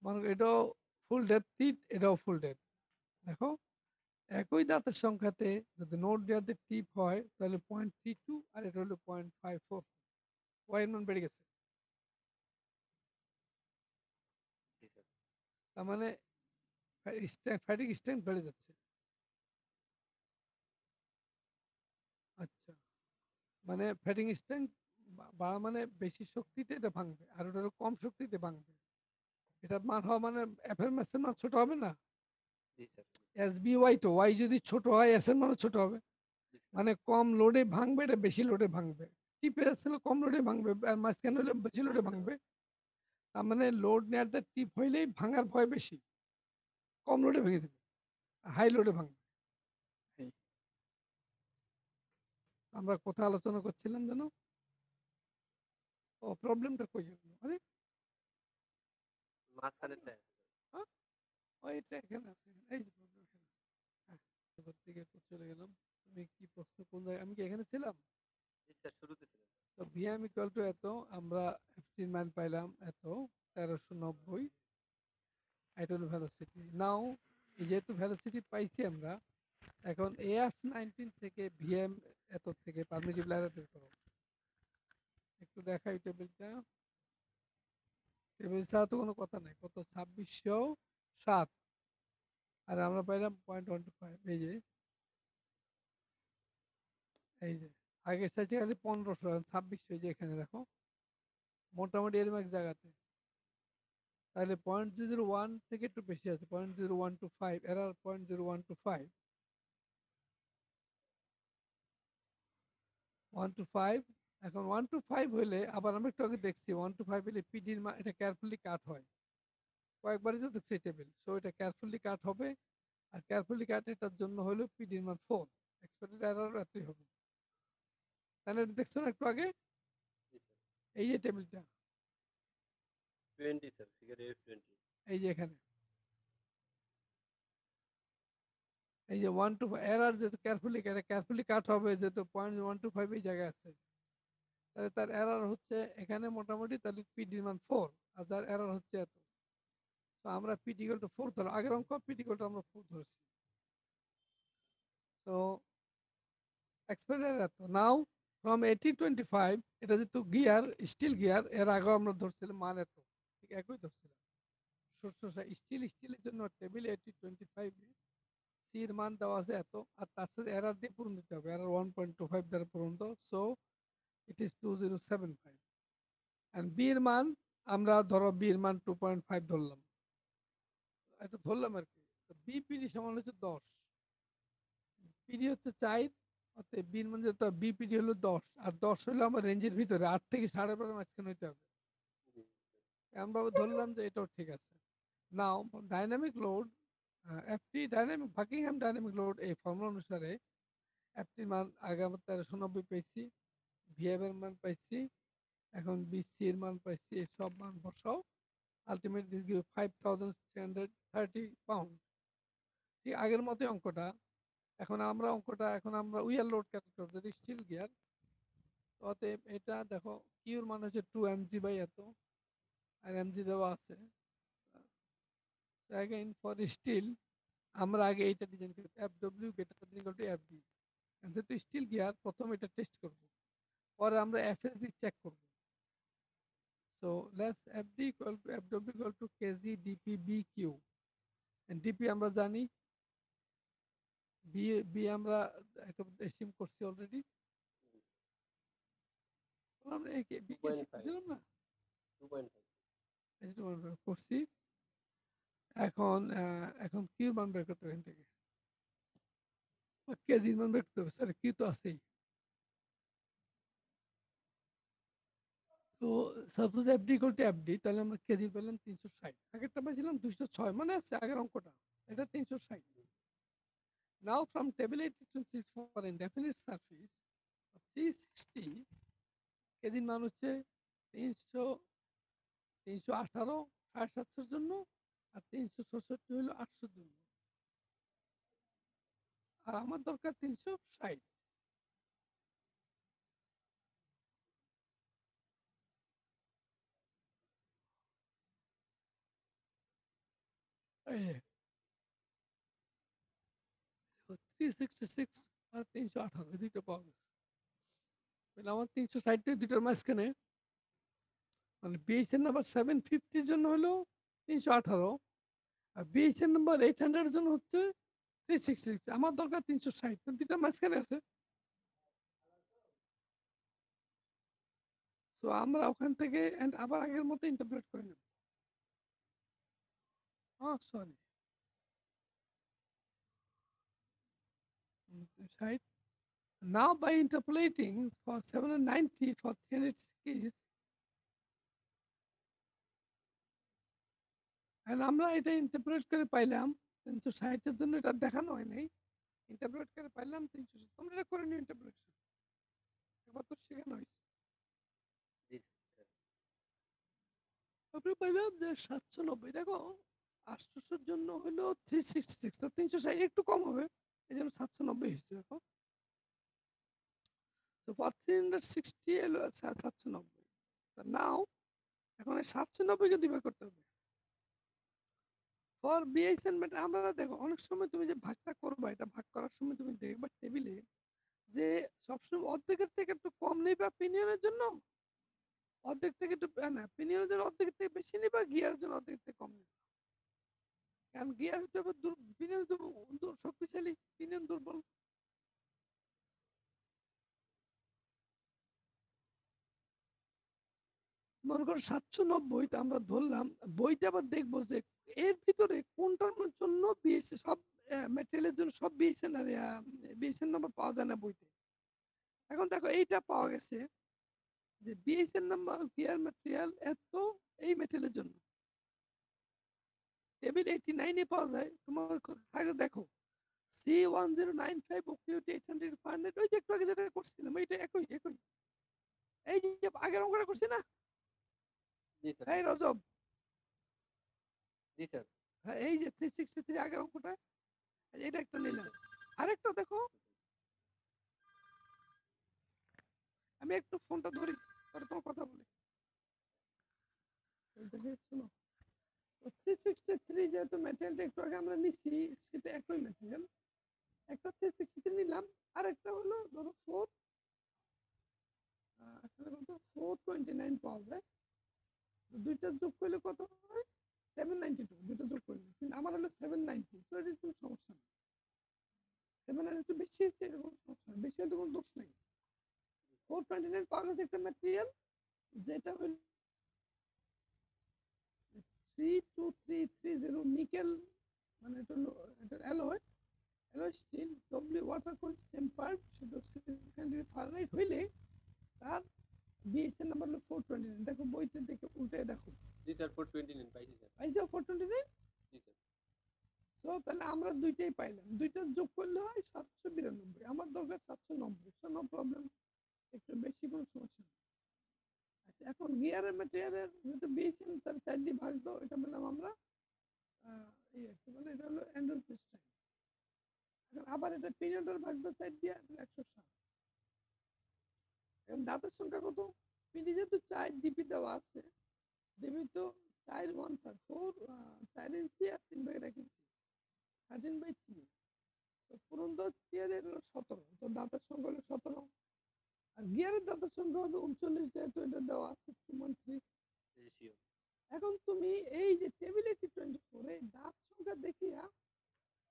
মানে এটাও ফুল ডেপথ টিথ, এটাও ফুল ডেপথ। দেখো একই দাঁতের সংখ্যাতে যদি নোট দেওয়াতে টিপ হয় তাহলে 0.32, আর এটা হলো 0.54, ওয়াই এর মান বেড়ে গেছে। জি স্যার। তার মানে ফ্যাটিক স্ট্রেংথ বেড়ে যাচ্ছে। আচ্ছা, মানে ফ্যাটিক স্ট্রেংথ বাড়া মানে বেশি শক্তিতে এটা ভাঙবে, আর ওটা হলো কম শক্তিতে ভাঙবে। এটার মান হওয়া মানে এফ এর ম্যাথের মান ছোট হবে না। জি স্যার। এস বি ওয়াই তো ওয়াই যদি ছোট হয় এস এর মানও ছোট হবে। জি স্যার। মানে কম লোডে ভাঙবে, এটা বেশি লোডে ভাঙবে। টিপে আসলে কম লোডে ভাঙবে, আর মাঝখানে হলে বেশি লোডে ভাঙবে। তার মানে লোড নেয়ার টিপ হইলেই ভাঙার ভয় বেশি, কম লোডে ভেঙে দেবে, হাই লোডে ভাঙবে। এই আমরা কোথায় আলোচনা করছিলাম যেন, ও প্রবলেমটা কই গেল, আরে মাঝখানেরটা। হ্যাঁ, ওইটা এখানে আছে, এই যে প্রবলেম এখানে আছে। হ্যাঁ, এবার থেকে চলে গেলাম। তুমি কি প্রশ্ন কোন জায়গায়, আমি কি এখানে ছিলাম? জি স্যার, শুরুতে ছিলেন। তো ভিএম ইকুয়াল টু এত, আমরা এফটির মান পাইলাম এত 1390, এটা হলো ভেলোসিটি। নাও যেহেতু ভেলোসিটি পাইছি আমরা, এখন AF19 থেকে ভিএম এত থেকে পারমিটিভ লাইন বের করো। একটু দেখাই টেবিলটা, টেবিল ছাড়া তো কোনো কথা নাই। কত 2607, আর আমরা পাইলাম 0.125। এই যে আগে চাইছে খালি 1500, 2600, এই যে এখানে দেখো মোটামুটি এরকম এক জায়গাতে। তাহলে 0.01 থেকে একটু বেশি আছে, 0.0125, এরার 0.0125, 125। এখন 125 হইলে আবার আমরা একটু আগে দেখছি 125 হলে পিডির মান এটা কেয়ারফুলি কাট হয়, কয়েকবারই তো দেখছি টেবিল। সো এটা কেয়ারফুলি কাট হবে, আর কেয়ারফুলি কাট এটার জন্য হলো পিডির মান 4, এক্সপেক্টেড এরর এতই হবে। তাহলে এটা দেখছো না একটু আগে, জি স্যার। এই যে টেবিলটা, 20 স্যার, ফিগার F20। এই যে এখানে, এই যে 1 টু এরর যেহেতু কেয়ারফুলি কাট হবে, যেহেতু 0.125 এই জায়গায় আছে, তাহলে তার এরর হচ্ছে এখানে মোটামুটি, তাহলে পিডির মান 4, আর তার এরর হচ্ছে এত। তো আমরা পিডি ইকুয়াল টু 4 ধরলাম, আগের অঙ্ক পিডি ইকুয়াল টু আমরা 4 ধরছি। তো এক্সপেক্টেড এত নাও ফ্রম 8025, এটা যেহেতু গিয়ার, স্টিল গিয়ার, এর আগেও আমরা ধরছিলাম মান এত, ঠিক একই ধরছিলাম। স্টিলের জন্য টেবিল 8025 সির মান দেওয়া আছে এত, আর তার সাথে এরর দিয়ে পূরণ দিতে হবে, এরর 1.25 দ্বারা পূরণ। So it is 2075, and B এর মান আমরা ধরো বি এর মান 2.5 ধরলাম, এটা ধরলাম আর কি। বিপিডি সমান হচ্ছে 10, পিডি হচ্ছে 4, অতএব বির মান যেটা বিপিডি হলো 10, আর 10 হলো আমার রেঞ্জের ভিতরে, 8 থেকে 12.5 মাঝখানে হইতে হবে। আমরা ধরলাম যে এটাও ঠিক আছে। Now dynamic load, FT dynamic Buckingham dynamic load, এই ফর্মুলা অনুসারে এফটির মান আগে আমরা 1390 পেয়েছি, ভিএম এর মান পাইছি, এখন বিসি এর মান পাইছি, এই সব মান বসাও, আলটিমেট দিস গিভ 5330 পাউন্ড। ঠিক আগের মতোই অঙ্কটা। এখন আমরা উইয়ার লোড ক্যালকুলেট করব, যদি স্টিল গিয়ার, অতএব এটা দেখো কিউর মান হচ্ছে 2 mg বাই এত, আর mg দেওয়া আছে। অ্যাগেইন ফর স্টিল আমরা আগে এইটা ডিজাইন করি, FW greater than equal to FD. যেহেতু স্টিল গিয়ার, প্রথম এটা টেস্ট করব, পরে আমরা এফএসডি চেক করব। So let's FD equal to FW equal to KG DP B Q. DP আমরা জানি, বি বি আমরা এটা এসিম করছি অলরেডি, আমরা একে বি কে শিখছিলাম না, 2.5 করছি। এখন কিউর মান বের করতে হবে এখান থেকে, কেজির মান বের করতে হবে, স্যার কিউ তো আছেই। তো suppose FD equal to FD, তাহলে আমরা কেজি পেলাম 360, আগেরটা পাইছিলাম 206, মানে আছে আগের অঙ্কটা, এটা 360। নাও from table 826 for indefinite surface 360, কেজির মান হচ্ছে 300, 318 750 জন্য, আর 366 হলো 800 জন্য, আর আমার দরকার 360। এই যে 366 আর 318, এই দুইটা পাওয়া গেছে। তাহলে আমার 360 দুইটার মাঝখানে, মানে বিএইচ এর নাম্বার 750 জন্য হলো 318, আর বিএইচ এর নাম্বার 800 এর জন্য হচ্ছে 366। আমার দরকার 360, দুইটার মাঝখানে আছে। সো আমরা ওখান থেকে আবার আগের মতো ইন্টারপ্রেট করে নেব। Sorry, 60. Now by interpolating for 790 for 300 keys, and আমরা এটা ইন্টারপ্রেট করে পাইলাম 360 এর জন্য এটা দেখানো হয় নাই। ইন্টারপ্রেট করে পাইলাম 360। তোমরা এটা করে নিও ইন্টারপ্রেটেশন। এবার তো শেখানো হয়েছে। জি স্যার। আমরা পাইলাম যে 790। দেখো 800 জন্য হলো 366, তো 360 একটু কম হবে, এই জন্য 790 হয়েছে। দেখো তো for 360 হলো 790। নাও এখন 790 কে ডিভাইড করতে হবে ফর বিএসএন মেট। আমরা দেখো অনেক সময় তুমি যে ভাগটা করবা, এটা ভাগ করার সময় তুমি দেখবা টেবিলে যে সবসময় অর্ধেকের থেকে একটু কম নেবা পিনিয়নের জন্য, অর্ধেক থেকে একটু না পিনিয়নের জন্য অর্ধেকের থেকে বেশি নেবা, গিয়ারের জন্য অর্ধেক থেকে কম নেবা। কারণ গিয়ার হচ্ছে পিনিয়ন শক্তিশালী, পিনিয়ন দুর্বল। মনে করো 790 টা আমরা ধরলাম, বইটা আবার দেখবো যে এর ভিতরে কোনটার জন্য বিএসএ সব ম্যাটেরিয়ালের জন্য সব বিএসএন আর বিএসএন নাম্বার পাওয়া যায় না বইতে। এখন দেখো এইটা পাওয়া গেছে যে বিএসএন নাম্বার গিয়ার ম্যাটেরিয়াল এত এই ম্যাটেরিয়ালের জন্য টেবিল 89 এ পাওয়া যায়। তোমার আগে দেখো C1095 ওকিউটি 800 500, ওই যে একটু আগে যেটা করছিলাম এইটা একই একই, এই যে আগের অঙ্কটা করছি না। জি স্যার। এই রজব, জি স্যার। হ্যাঁ এই যে 363 আগের অঙ্কটা, এটা একটা নিলাম। আরেকটা দেখো, আমি একটু ফোনটা ধরি তারপর তোমার কথা বলি। শোনো 363 যেহেতু ম্যাটেরিয়ালটা একটু আগে আমরা নিচ্ছি সেটা একই ম্যাটেরিয়াল, একটা 363 নিলাম, আর একটা হলো ধরো 429 পাওয়া যায়। দুইটা যোগ করলে কত হয় 792, দুইটা যোগ করলে। কিন্তু আমার হলো 790, তো এটা কোনো সমস্যা নেই। 790 বেশি হয়েছে এরকম সমস্যা নেই, বেশি হলে কোনো দোষ নেই। 429 পাওয়া গেছে একটা ম্যাটেরিয়াল যেটা হলো 32330 নিকেল, মানে এটা হলো এটা alloy still W water cold tempered, সেটা 600 ফারেনহাইট হইলে তার বিএসএন নাম্বার হলো 429। দেখো বইতে দেখে উল্টে দেখো। জি স্যার 429 পাইছি স্যার। পাইছো 429? জি স্যার। সো তাহলে আমরা দুইটাই পাইলাম, দুইটা যোগ করলে হয় 792। আমার দরকার 790, সো নো প্রবলেম, একটু বেশি কোনো সমস্যা নেই। আচ্ছা এখন গিয়ারের ম্যাটেরিয়ালের যেহেতু বিএসএন তার 4 দিয়ে ভাগ দাও, এটা পেলাম আমরা কি বলে এটা হলো অ্যান্ড্রয়েড সিস্টেম। এখন আবার এটা পিরিয়ডের ভাগ দাও 4 দিয়ে 160। এখন দাঁতের সংখ্যা কত? পিডি যেহেতু 4 ডিপি দেওয়া আছে, ডিপি তো 4 1/3 4 4 ইঞ্চি আর 3/1 ইঞ্চি 13/3। তো পুরন্ত গিয়ারের 17, তো দাঁতের সংখ্যা হলো 17। আর গিয়ারের দাঁতের সংখ্যা হলো 39, যেহেতু এটা দেওয়া আছে 2.3 রেশিও। এখন তুমি এই যে টেবিলে 24 এই দাঁত সংখ্যা দেখিয়া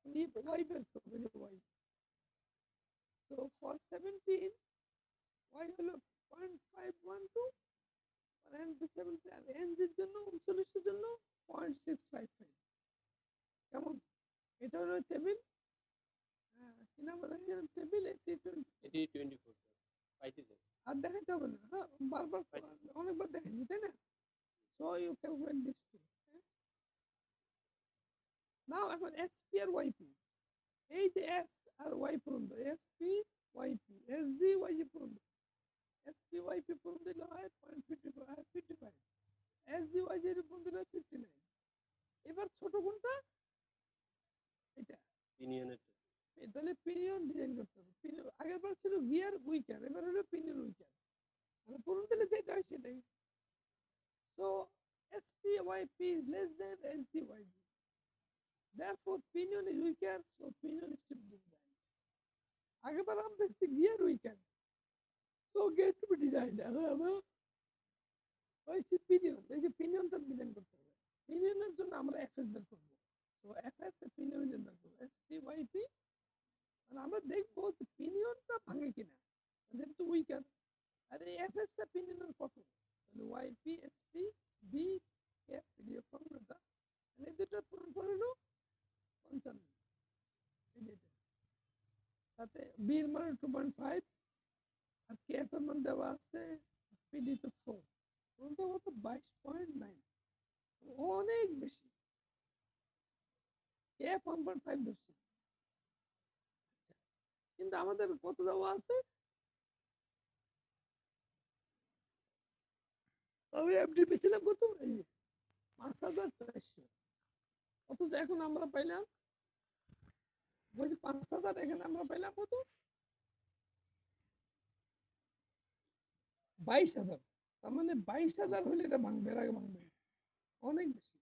তুমি ওয়াই বের করবে যে ওয়াই। সো ফর 17 ওয়াই হলো 0.512, আর এনজির জন্য 39 এর জন্য 0.655। কেমন? এটা হলো টেবিল, কি নাম বলে টেবিল 80 এটি 24 স্যার। পাইছি স্যার। আর দেখাতে হবে না, হ্যাঁ বারবার অনেকবার দেখাইছি তাই না? So you calculate this two. Now এখন এসপি আর ওয়াইপি, এই যে এস আর ওয়াই পূরণ দাও, এসপি ওয়াইপি এসজি ওয়াইজি পূরণ দাও। এসপি ওয়াইপি পূরণ দিলে হয় 0.55, এসজি ওয়াইজি পূরণ দিলে হয় 59। এবার ছোট কোনটা? এটা। ইউনিয়নের তাহলে পিনিয়ন ডিজাইন করতে হবে। আগের বার ছিল গিয়ার উইকার, এবার হলো পিনিয়ন উইকার, মানে পূরণ দিলে যেটা হয় সেটাই। So SPYP is less than SGYG. Therefore, pinion is weaker, so pinion is to be designed. আগেরবার আমরা দেখছি gear weaker, so gear to be designed. এখন আমরা হয়েছে পিনিয়ন, এই যে পিনিয়নটা ডিজাইন করতে হবে। পিনিয়নের জন্য আমরা এফএস বের করবো, তো এফএস পিনিয়ন বের করবো SPYP, মানে আমরা দেখবো যে পিনিয়নটা ভাঙে কিনা, যেহেতু উইকার। আর এই এফএস টা পিনের কত? তাহলে ওয়াইপি এসপি বি কে পিডিএফ ফর্মুলাটা এই দুটো পূরণ করে হলো 55 এই যে এটা। সাথে বি এর মান 2.5 আর কে এর মান দেওয়া আছে পিডি তো 4 কোনটা কত 22.9 অনেক বেশি কে 1.5 ধরছে কিন্তু আমাদের কত দেওয়া আছে আমি এমডি পেয়েছিলাম কত এই যে 5400 অথচ এখন আমরা পাইলাম বলছি 5000 এখানে আমরা পাইলাম কত 22000 তার মানে 22000 হলে এটা ভাঙবে এর আগে ভাঙবে না। অনেক বেশি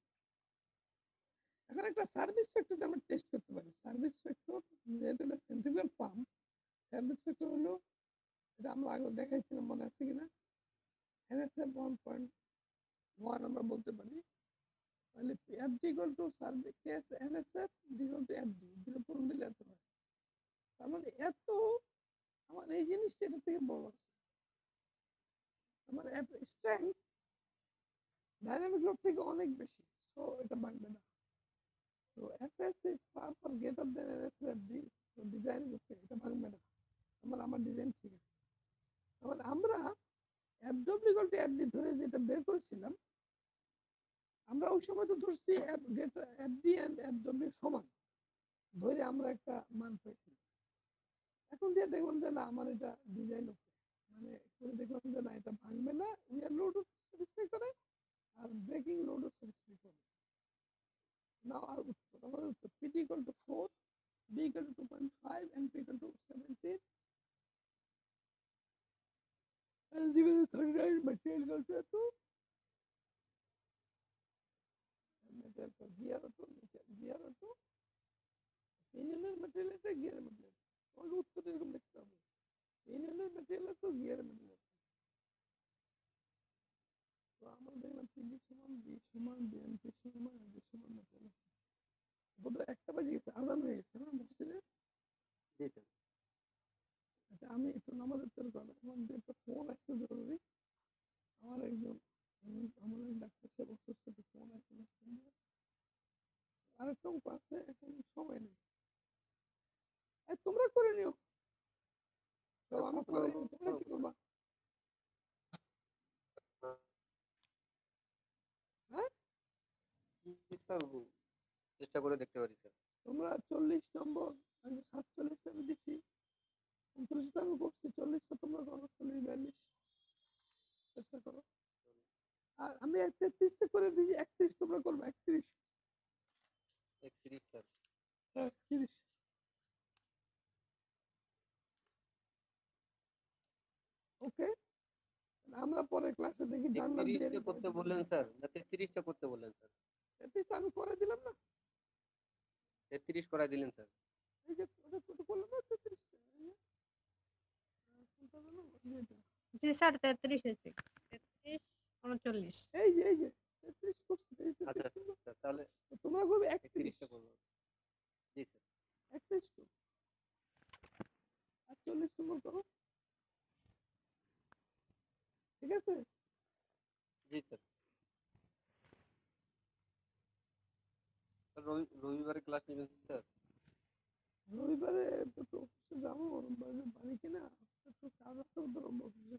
এখন একটা সার্ভিস ফ্যাক্টর আমরা টেস্ট করতে পারি সার্ভিস ফ্যাক্টর যেহেতু এটা সেন্ট্রিফিউগাল পাম্প সার্ভিস ফ্যাক্টর হলো এটা আমরা আগে দেখাইছিলাম মনে আছে কিনা এনএসএফ 1.1 আমরা বলতে পারি তাহলে FD equal two service case NSF equal to FD দুটো পূরণ দিলে এত হয় তার মানে এত আমার এই জিনিসটা এটা থেকে বড় আছে আমার স্ট্রেংথ ডাইনামিক লোড থেকে অনেক বেশি সো এটা ভাঙবে না so FS is far far greater than NSFD so design okay এটা ভাঙবে না আমার ডিজাইন ঠিক আছে আমরা এফডব্লিউ ইকুয়াল টু এফডি ধরে যেটা বের করেছিলাম আমরা ওই সময় তো ধরছি এফডি এন্ড এফডব্লিউ সমান ধরে আমরা একটা মান পাইছি এখন দিয়ে দেখলাম যে না আমার এটা ডিজাইন ওকে মানে করে দেখলাম যে না এটা ভাঙবে না উইয়ার লোড স্যাটিসফাই করে আর ব্রেকিং লোড স্যাটিসফাই করে নাও উত্তর আমাদের উত্তর PT equal to 4 B equal to 2.5 and P equal to 17 and 0.39 material equal to material for gear to ইঞ্জিনের ম্যাটেরিয়ালটা গিয়ার ম্যাটেরিয়াল আমাকে উত্তর এরকম লিখতে হবে ইঞ্জিনের ম্যাটেরিয়াল তো গিয়ার ম্যাটেরিয়াল তো আমরা দেখলাম পিডি সমান বি সমান বিএনপি সমান ডি সমান ম্যাটেরিয়াল বোধহয় একটা বাজে গেছে আজান হয়ে গেছে না মসজিদে জি স্যার আচ্ছা আমি একটু নামাজ উত্তর করবো আমার যে একটা ফোন আসছে জরুরি আমার একজন আমার এক ডাক্তার সাহেব অসুস্থ ফোন আসছে আরেকটা অঙ্ক আছে এখন সময় নেই তোমরা করে নিও তো আমি করে তোমরা কি করবা হ্যাঁ স্যার চেষ্টা করে দেখতে পারি স্যার তোমরা 40 নম্বর আমি 47 আমি দিছি 39 আমি করছি 40 তোমরা করো 40 42 চেষ্টা করো আর আমি 33 করে দিয়েছি 31 তোমরা করবে 31 স্যার হ্যাঁ 30 ওকে আমরা পরে ক্লাসে দেখি জানলাম 33টা করতে বললেন স্যার না 33টা করতে বললেন স্যার 33 আমি করে দিলাম না 33 করাই দিলেন স্যার এই যে ওটা কত করলাম না 33 জি স্যার 33 হয়েছে 33 39 এই যে 33 করছি আচ্ছা স্যার তাহলে তোমরা করবে 31টা করব জি স্যার 31 করো আর 40 নম্বর করো ঠিক আছে জি স্যার রবিবারে ক্লাস নেবেন স্যার রবিবারে তো অফিসে যাবো বাড়ি কিনা একটু কাজ আছে ওদের অফিসে